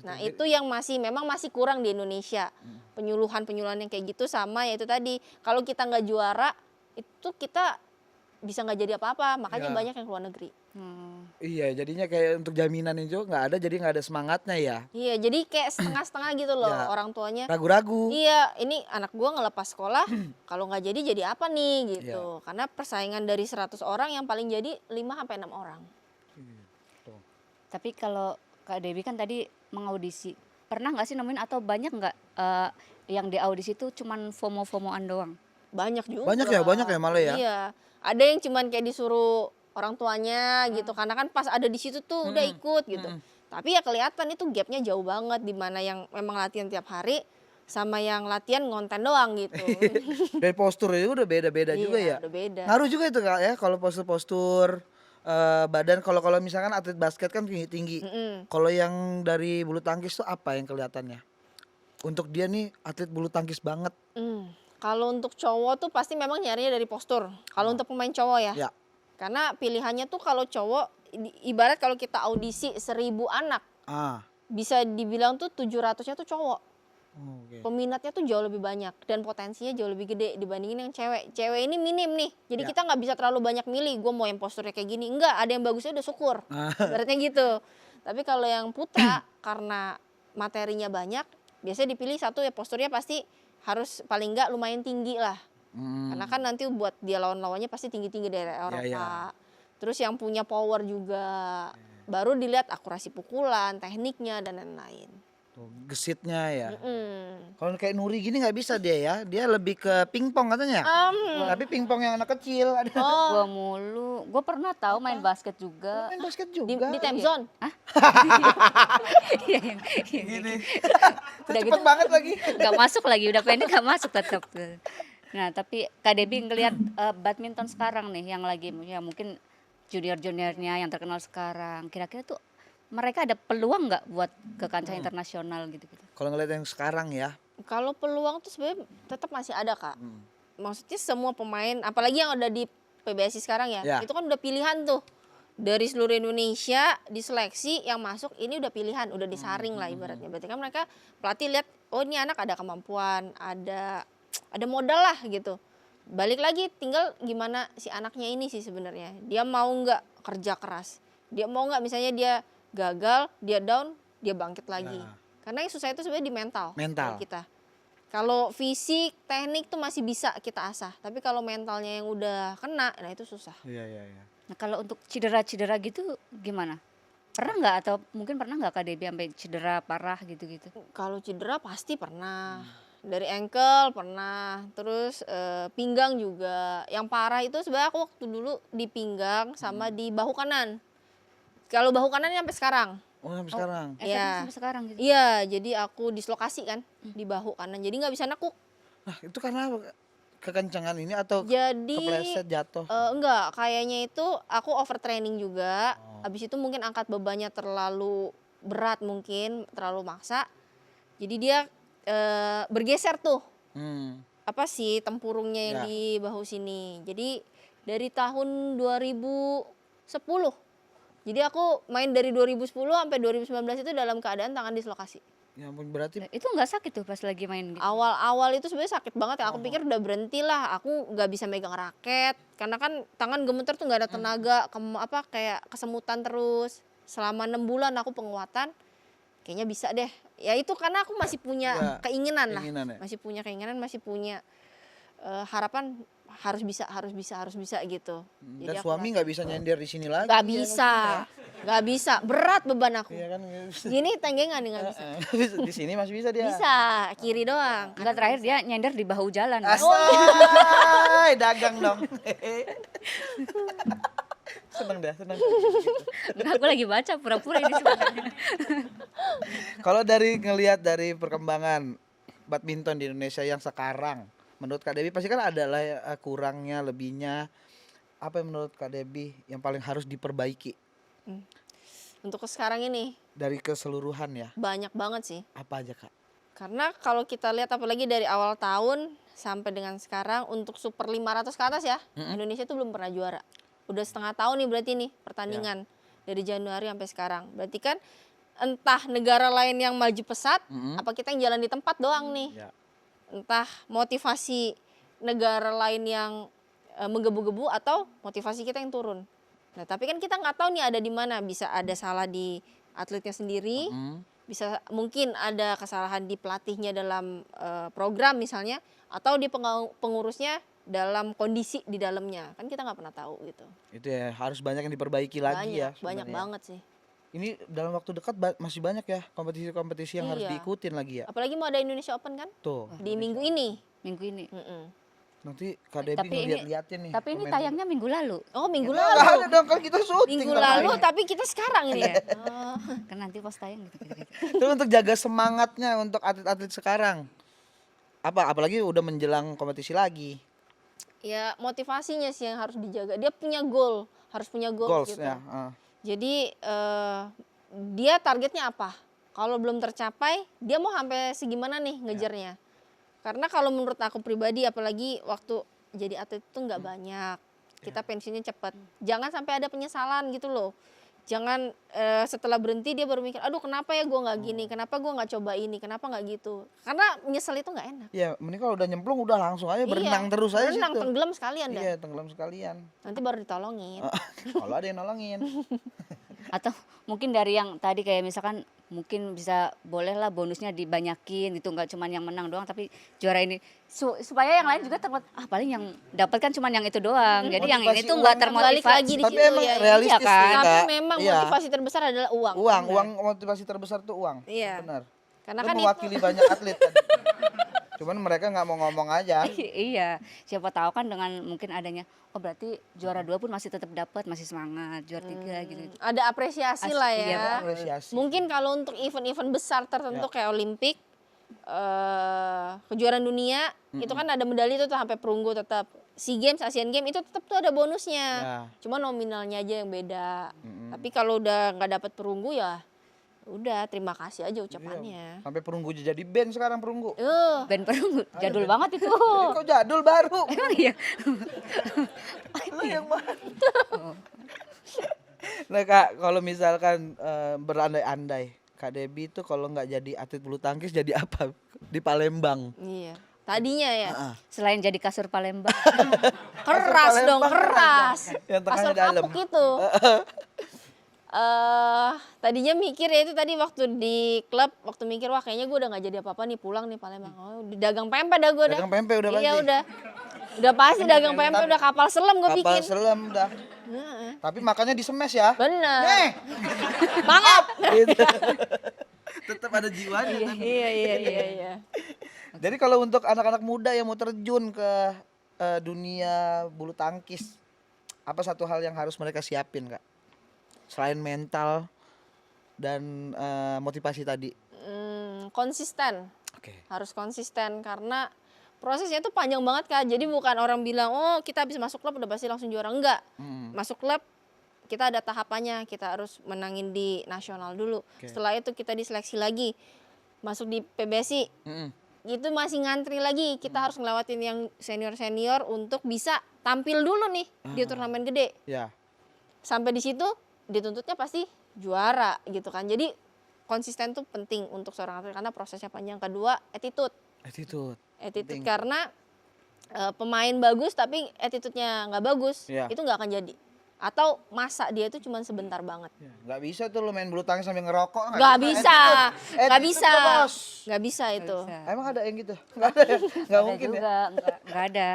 Nah itu yang memang masih kurang di Indonesia. Penyuluhan yang kayak gitu, sama ya itu tadi. Kalau kita nggak juara itu kita bisa nggak jadi apa-apa. Makanya banyak yang keluar negeri. Iya, jadinya kayak untuk jaminan itu nggak ada, jadi nggak ada semangatnya ya. Iya, jadi kayak setengah-setengah gitu loh orang tuanya. Ragu-ragu. Iya, ini anak gua ngelepas sekolah, kalau nggak jadi apa nih gitu. Karena persaingan dari 100 orang yang paling jadi 5-6 orang. Tapi kalau Kak Debbie kan tadi mengaudisi, pernah nggak sih nemuin atau banyak nggak yang di audisi itu cuman FOMO-FOMOan doang? Banyak juga. Banyak ya malah ya. Iya, ada yang cuman kayak disuruh orang tuanya gitu, karena kan pas ada di situ tuh udah ikut gitu. Tapi ya kelihatan itu gapnya jauh banget, di mana yang memang latihan tiap hari sama yang latihan ngonten doang gitu. Dari postur itu udah beda-beda juga ya. Udah beda. Ngaruh juga itu Kak ya, kalau postur badan. Kalau misalkan atlet basket kan tinggi. Kalau yang dari bulu tangkis tuh apa yang kelihatannya? Untuk dia nih atlet bulu tangkis banget. Kalau untuk cowok tuh pasti memang nyarinya dari postur. Kalau untuk pemain cowok ya. Ya. Karena pilihannya tuh kalau cowok, ibarat kalau kita audisi 1000 anak, bisa dibilang tuh 700-nya tuh cowok. Peminatnya tuh jauh lebih banyak dan potensinya jauh lebih gede dibandingin yang cewek. Cewek ini minim nih, jadi kita nggak bisa terlalu banyak milih. Gue mau yang posturnya kayak gini, enggak. Ada yang bagusnya udah syukur, ibaratnya gitu. Tapi kalau yang putra karena materinya banyak, biasanya dipilih satu ya posturnya pasti harus paling enggak lumayan tinggi lah. Karena kan nanti buat dia lawan-lawannya pasti tinggi-tinggi dari Eropa. Terus yang punya power juga. Baru dilihat akurasi pukulan, tekniknya dan lain-lain. Gesitnya ya. Kalau kayak Nuri gini nggak bisa dia ya. Dia lebih ke pingpong katanya. Tapi pingpong yang anak kecil ada. Gua mulu. Gua pernah tahu main basket juga. Main basket juga. Di time zone. Gini. Udah Cepet banget lagi. Gak masuk lagi, udah pendek gak masuk tetap. Nah tapi Kak Debbie ngelihat badminton sekarang nih yang lagi ya mungkin junior-juniornya yang terkenal sekarang, kira-kira tuh mereka ada peluang nggak buat ke kancah internasional gitu-gitu? Kalau ngeliat yang sekarang ya. Kalau peluang tuh sebenarnya tetap masih ada, Kak. Maksudnya semua pemain, apalagi yang udah di PBSI sekarang ya, itu kan udah pilihan tuh. dari seluruh Indonesia diseleksi, yang masuk ini udah pilihan, udah disaring lah ibaratnya. Berarti kan mereka pelatih lihat, oh ini anak ada kemampuan, ada modal lah gitu. Balik lagi tinggal gimana si anaknya ini sih sebenarnya. Dia mau nggak kerja keras. Dia mau nggak misalnya dia gagal, dia down, dia bangkit lagi. Nah. Karena yang susah itu sebenarnya di mental. Mental. Kita. Kalau fisik, teknik tuh masih bisa kita asah. Tapi kalau mentalnya yang udah kena, nah itu susah. Iya, iya, iya. Nah, kalau untuk cedera-cedera gitu gimana? Pernah nggak atau mungkin pernah nggak Kak Debbie sampai cedera parah gitu-gitu? Kalau cedera pasti pernah. Dari ankle pernah, terus pinggang juga. Yang parah itu sebenarnya aku waktu dulu di pinggang sama di bahu kanan. Kalau bahu kanan sampai sekarang. Oh, sampai sekarang. Iya. Sampai sekarang gitu. Iya, jadi aku dislokasi kan di bahu kanan. Jadi nggak bisa nekuk. Nah, itu karena apa? Kekencangan ini atau Jadi kepleset jatuh? enggak, kayaknya itu aku overtraining juga. Oh. Habis itu mungkin angkat bebannya terlalu berat mungkin, terlalu maksa. Jadi dia bergeser tuh Hmm. apa sih tempurungnya yang Ya. di bahu sini. Jadi dari tahun 2010. Jadi aku main dari 2010 sampai 2019 itu dalam keadaan tangan dislokasi. Ya ampun, berarti Itu nggak sakit tuh pas lagi main gitu? Awal-awal itu sebenarnya sakit banget ya. Aku pikir udah berhenti lah. Aku nggak bisa megang raket karena kan tangan gemeter tuh nggak ada tenaga. Kayak kesemutan terus. Selama 6 bulan aku penguatan. Kayaknya bisa deh. Ya itu karena aku masih punya Ya, keinginan lah. keinginan ya. Masih punya keinginan, masih punya harapan harus bisa gitu. dan Jadi aku suami nggak bisa nyender di sini lagi. nggak ya, bisa. Nggak bisa. Berat beban aku. Iya kan nggak bisa. Gini tenggengan nih nggak bisa. Di sini masih bisa dia. Bisa, kiri doang. Enggak, terakhir dia nyender di bahu jalan. Asai, dagang dong. Seneng dah, seneng. Enggak, aku lagi baca pura-pura ini sebenarnya. Kalau dari ngelihat dari perkembangan badminton di Indonesia yang sekarang, menurut Kak Debbie pasti kan ada lah kurangnya, lebihnya. Apa yang menurut Kak Debbie yang paling harus diperbaiki Untuk sekarang ini dari keseluruhan ya? banyak banget sih. Apa aja Kak? Karena kalau kita lihat apalagi dari awal tahun sampai dengan sekarang untuk Super 500 ke atas ya, Indonesia tuh belum pernah juara. Udah setengah tahun nih berarti nih pertandingan dari Januari sampai sekarang. Berarti kan entah negara lain yang maju pesat, apa kita yang jalan di tempat doang nih. Ya. Entah motivasi negara lain yang menggebu-gebu atau motivasi kita yang turun. Nah, tapi kan kita nggak tahu nih ada di mana. Bisa ada salah di atletnya sendiri, bisa mungkin ada kesalahan di pelatihnya dalam program misalnya, atau di pengurusnya dalam kondisi di dalamnya. Kan kita nggak pernah tahu gitu. Itu ya harus banyak yang diperbaiki lagi ya. Banyak sebenarnya. banget sih. Ini dalam waktu dekat masih banyak ya kompetisi-kompetisi yang harus Iya. diikutin lagi ya. Apalagi mau ada Indonesia Open kan Tuh. di minggu ini. Minggu ini. Nanti Kak Debbie Tapi ini- ngeliat-liatin nih. Tapi ini komen. tayangnya minggu lalu. Oh, minggu Nggak lalu. ada dong, kan kita syuting. Minggu kemarin. lalu tapi kita sekarang ini. Iya. Oh. Kan nanti pas tayang gitu. Itu untuk jaga semangatnya untuk atlet-atlet sekarang. Apalagi udah menjelang kompetisi lagi. Ya motivasinya sih yang harus dijaga. Dia punya goal, harus punya goal Goals gitu. ya. Jadi dia targetnya apa? Kalau belum tercapai, dia mau sampai segimana nih ngejarnya? Karena kalau menurut aku pribadi, apalagi waktu jadi atlet itu nggak banyak, kita pensiunnya cepat. Jangan sampai ada penyesalan gitu loh. Jangan setelah berhenti dia baru mikir, aduh kenapa ya gue nggak gini, kenapa gue nggak coba ini, kenapa nggak gitu. Karena menyesal itu nggak enak. Ya, mending kalau udah nyemplung udah langsung aja berenang Iya, terus aja berenang, situ. tenggelam sekalian dah. Iya, tenggelam sekalian. Nanti baru ditolongin. Kalau ada yang nolongin. Atau mungkin dari yang tadi kayak misalkan mungkin bisa bolehlah bonusnya dibanyakin gitu, nggak cuma yang menang doang tapi juara ini supaya yang lain juga paling yang dapat kan cuma yang itu doang. Jadi yang ini Motivasi tuh nggak uang. Balik termotivasi. lagi di Tapi situ emang ya. realistis Iya kan? sih, Tapi Kak. memang Iya. motivasi terbesar adalah uang. Uang motivasi terbesar tuh uang. Iya. Benar. Karena Lu kan mewakili banyak atlet kan. Cuman mereka nggak mau ngomong aja. Iya, siapa tahu kan dengan mungkin adanya, oh berarti juara 2 pun masih tetap dapat, masih semangat, juara 3 gitu. ada apresiasi lah ya. Iya, Apresiasi. Mungkin kalau untuk event-event besar tertentu kayak Olimpik, kejuaraan dunia, itu kan ada medali itu tuh sampai perunggu tetap. SEA Games, Asian Games itu tetap tuh ada bonusnya. Ya. Cuma nominalnya aja yang beda. Tapi kalau udah nggak dapat perunggu ya udah terima kasih aja ucapannya. Sampai perunggu jadi band sekarang perunggu. Band perunggu, jadul banget itu. Ini kok jadul baru. Emang iya. Lu yang mana? Nah Kak, kalau misalkan berandai-andai, Kak Debbie itu kalau nggak jadi atlet bulu tangkis jadi apa di Palembang? Iya. Tadinya ya Heeh. Selain jadi kasur Palembang. keras dong, Palembang keras. yang tengahnya Kasur dalam. kapuk itu. Tadinya mikir ya itu tadi waktu di klub, waktu mikir wah kayaknya gue udah nggak jadi apa-apa nih, pulang nih Palembang. Oh, di dagang pempek dah gue dah. Dagang pempek udah Iya pasti. udah pasti dagang pempek, udah kapal selam gue Kapal bikin. selam dah. Heeh. Tapi makannya di semes ya. Bener. Nih, Banget. gitu. Tetap ada jiwanya. Tapi. Iya. Jadi kalau untuk anak-anak muda yang mau terjun ke dunia bulu tangkis, apa satu hal yang harus mereka siapin Kak? Selain mental dan motivasi tadi. Konsisten. Oke. Harus konsisten karena prosesnya itu panjang banget Kak. Jadi bukan orang bilang oh kita habis masuk klub udah pasti langsung juara, enggak. Masuk klub kita ada tahapannya, kita harus menangin di nasional dulu. Oke. Setelah itu kita diseleksi lagi. Masuk di PBSI. Itu masih ngantri lagi. Kita harus ngelewatin yang senior-senior untuk bisa tampil dulu nih di turnamen gede. Ya. Sampai di situ dituntutnya pasti juara gitu kan. Jadi konsisten tuh penting untuk seorang atlet karena prosesnya panjang. Kedua, attitude. Attitude. Attitude Penting. karena pemain bagus tapi attitude-nya nggak bagus, Iya. itu nggak akan jadi. Atau masa dia itu cuma sebentar banget. Ya, nggak bisa tuh lo main bulu tangkis sambil ngerokok. Nggak bisa, nggak Attitude bisa, tuh, Bos. nggak bisa itu. Bisa. Emang ada yang gitu? Nggak ada ya? Nggak Ada mungkin ya? juga, nggak ada.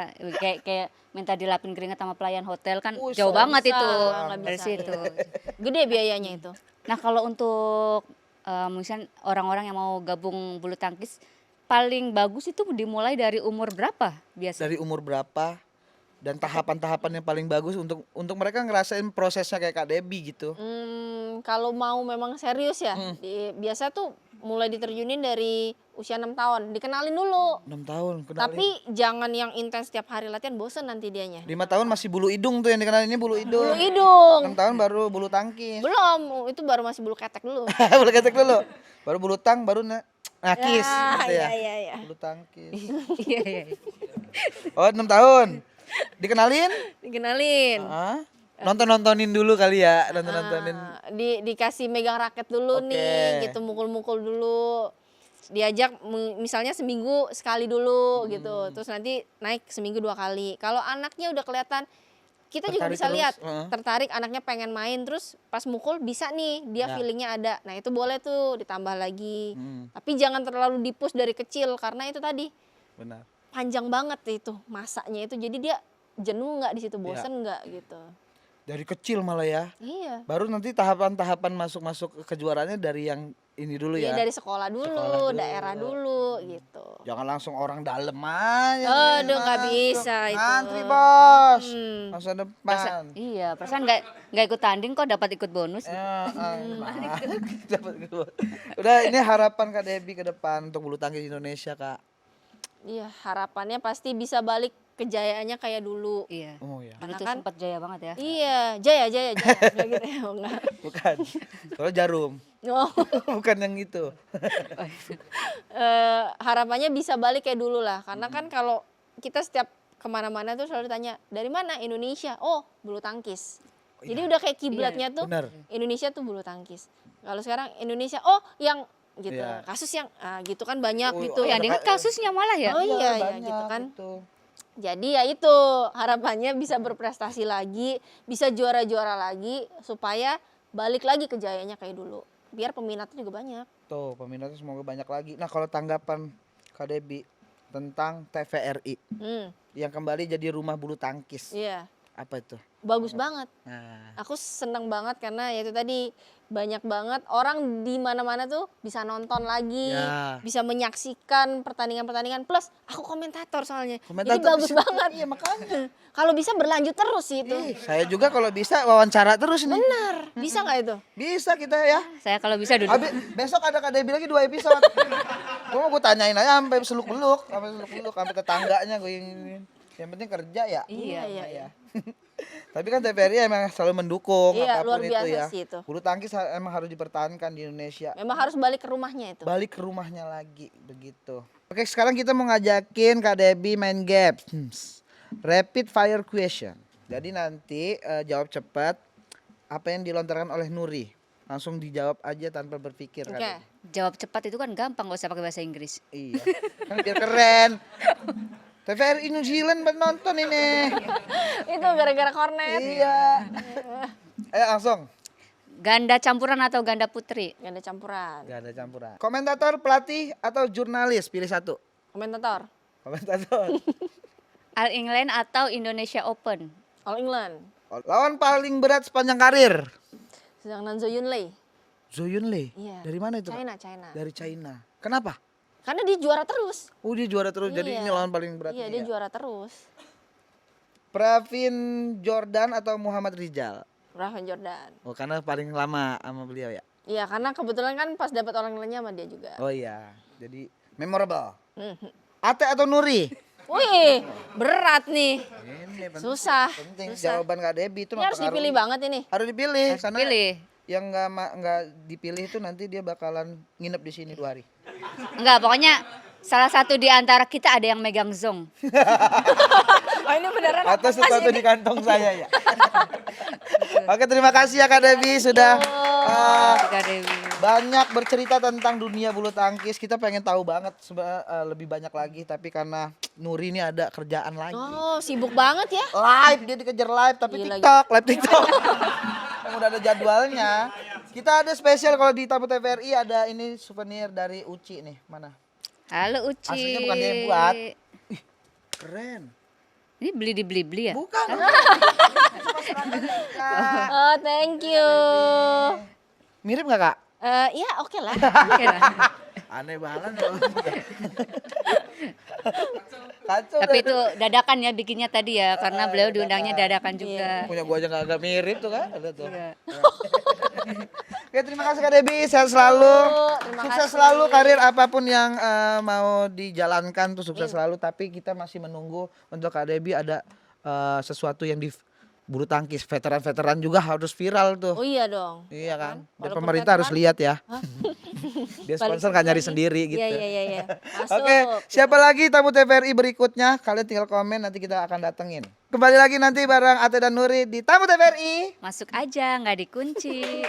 Kayak minta dilapin keringat sama pelayan hotel kan Wih, jauh nggak banget bisa, itu nggak dari bisa. situ. Gede biayanya itu. Nah kalau untuk misalnya orang-orang yang mau gabung bulu tangkis, paling bagus itu dimulai dari umur berapa biasa? Dari umur berapa dan tahapan-tahapan yang paling bagus untuk mereka ngerasain prosesnya kayak Kak Debbie gitu. Kalau mau memang serius ya, biasa tuh mulai diterjunin dari usia 6 tahun. Dikenalin dulu. 6 tahun kenalin. Tapi jangan yang intens tiap hari latihan, bosen nanti dianya. 5 tahun masih bulu hidung tuh yang dikenalin ini bulu hidung. Bulu hidung. 6 tahun baru bulu tangkis. Belum, itu baru masih bulu ketek dulu. Bulu ketek dulu. Baru bulu tang baru nakis gitu ya. Iya. Bulu tangkis. Iya, iya. Oh, 6 tahun. Dikenalin? Dikenalin. Nonton-nontonin dulu kali ya, nonton-nontonin. Dikasih megang raket dulu Oke. nih, gitu mukul-mukul dulu. Diajak misalnya seminggu sekali dulu gitu. Terus nanti naik seminggu 2 kali. Kalau anaknya udah kelihatan, kita juga Tertarik bisa terus, lihat heeh. tertarik anaknya pengen main, terus pas mukul bisa nih dia Ya. feelingnya ada. Nah itu boleh tuh ditambah lagi. Hmm, Tapi jangan terlalu dipush dari kecil karena itu tadi benar. panjang banget itu masanya itu. Jadi dia jenuh nggak di situ, Ya. bosen nggak gitu. Dari kecil malah ya. Iya. Baru nanti tahapan-tahapan masuk ke kejuaraannya dari yang ini dulu Iya ya. dari sekolah dulu, Sekolah dulu. daerah dulu gitu. Jangan langsung orang dalam aja. Aduh, nggak Masuk. bisa itu. Ngantri bos. Hmm. Langsung depan. Iya, perasaan nggak ikut tanding kok dapat ikut bonus. Dapat kedua. Udah ini harapan Kak Debbie ke depan untuk bulu tangkis Indonesia Kak. Iya harapannya pasti bisa balik kejayaannya kayak dulu. Iya. Oh ya. Dulu Karena tuh kan- sempat jaya banget ya. Iya, jaya. Kayak gitu ya, enggak. Bukan. Soalnya jarum. Oh, Bukan yang itu. harapannya bisa balik kayak dulu lah. Karena kan kalau kita setiap kemana-mana tuh selalu tanya, dari mana? Indonesia. Oh, bulu tangkis. Jadi udah kayak kiblatnya tuh Benar. Indonesia tuh bulu tangkis. Kalau sekarang Indonesia, oh yang gitu. Iya. Kasus yang gitu kan banyak Oh, gitu. Oh, yang dengar kasusnya malah ya. Oh iya, banyak gitu kan. itu. Jadi ya itu harapannya bisa berprestasi lagi, bisa juara-juara lagi supaya balik lagi kejayanya kayak dulu. Biar peminatnya juga banyak. Tuh, peminatnya semoga banyak lagi. Nah, kalau tanggapan Kak Debbie tentang TVRI yang kembali jadi rumah bulu tangkis. Iya, Apa itu? bagus banget. Nah, Aku seneng banget karena ya itu tadi banyak banget orang di mana-mana tuh bisa nonton lagi, Ya. bisa menyaksikan pertandingan-pertandingan plus aku komentator soalnya. Jadi komentator bagus bisa- banget. Iya, makanya. Kalau bisa berlanjut terus sih itu. Ih, saya juga kalau bisa wawancara terus nih. Benar, bisa nggak itu? Bisa kita ya. Saya kalau bisa duduk. Besok ada Kak Debbie lagi 2 episode. Gue tanyain aja sampai seluk-beluk, sampai tetangganya gue ingin. Yang penting kerja ya. Iya. Tapi kan TVRI emang selalu mendukung Iya, apapun luar itu biasa ya. sih itu. Bulu tangkis emang harus dipertahankan di Indonesia. Memang harus balik ke rumahnya itu. Balik ke rumahnya lagi begitu. Oke, sekarang kita mau ngajakin Kak Debbie main games. Rapid fire question. Jadi nanti jawab cepat. apa yang dilontarkan oleh Nuri. Langsung dijawab aja tanpa berpikir. Oke. Kak Jawab cepat itu kan gampang, gak usah pakai bahasa Inggris. Debbie. Iya. Kan biar keren. TVRI New Zealand buat nonton ini. Itu gara-gara kornet. Iya. Ayo langsung. Ganda campuran atau ganda putri? Gak ada campuran. Gak ada campuran. Komentator, pelatih, atau jurnalis? Pilih satu. Komentator. Komentator. All England atau Indonesia Open? All England. Lawan paling berat sepanjang karir? Sedang Nanzo Yunlei. Zhou Yunlei. Iya. Dari mana itu? Kak? China. Dari China. Kenapa? Karena dia juara terus. Oh dia juara terus. Jadi Iya. ini lawan paling berat. Iya, nih dia ya. juara terus. Pravin Jordan atau Muhammad Rizal? Rafael Jordan. Oh karena paling lama sama beliau ya? Iya, karena kebetulan kan pas dapat All Englandnya sama dia juga. Oh iya. Jadi memorable. Mhm. Ate atau Nuri? Wih, berat nih. Ini penting. Susah. Penting. Susah. Jawaban Kak Debbie itu Ini harus dipilih banget ini. Harus dipilih. Harus Karena pilih. yang nggak dipilih itu nanti dia bakalan nginep di sini 2 hari. Enggak, pokoknya salah satu di antara kita ada yang megang zong. Oh, ini beneran Atau apa sesuatu sih di kantong saya ya. Oke terima kasih ya Kak Debbie sudah Kak Dewi. banyak bercerita tentang dunia bulu tangkis. Kita pengen tahu banget lebih banyak lagi. Tapi karena Nuri ini ada kerjaan lagi. Oh, sibuk banget ya. Live dia dikejar live tapi Gila, TikTok, live TikTok. Yang udah ada jadwalnya. Kita ada spesial kalau di Tamu TVRI ada ini souvenir dari Uci nih. Mana? Halo Uci. Aslinya bukan dia yang buat. Ih, keren. Ini beli di Blibli ya? Bukan. Oh, thank you. Mirip nggak Kak? Iya, oke lah. Oke lah. Aneh banget. Kacau. Tapi dah. itu dadakan ya bikinnya tadi ya, karena beliau diundangnya dadakan juga. Punya gua aja nggak agak mirip tuh kan? Ada tuh. Iya. Oke terima kasih Kak Debbie, sehat selalu. Terima Sukses kasih. selalu karir apapun yang mau dijalankan tuh sukses selalu. Tapi kita masih menunggu untuk Kak Debbie ada sesuatu yang di bulu tangkis veteran-veteran juga harus viral tuh. Oh iya dong. Iya kan? Dan Walaupun pemerintah harus veteran. lihat ya. Dia sponsor nggak nyari lagi. sendiri gitu. Iya. Masuk. Oke, siapa lagi tamu TVRI berikutnya? Kalian tinggal komen nanti kita akan datengin. Kembali lagi nanti bareng Ate dan Nuri di Tamu TVRI. Masuk aja, nggak dikunci.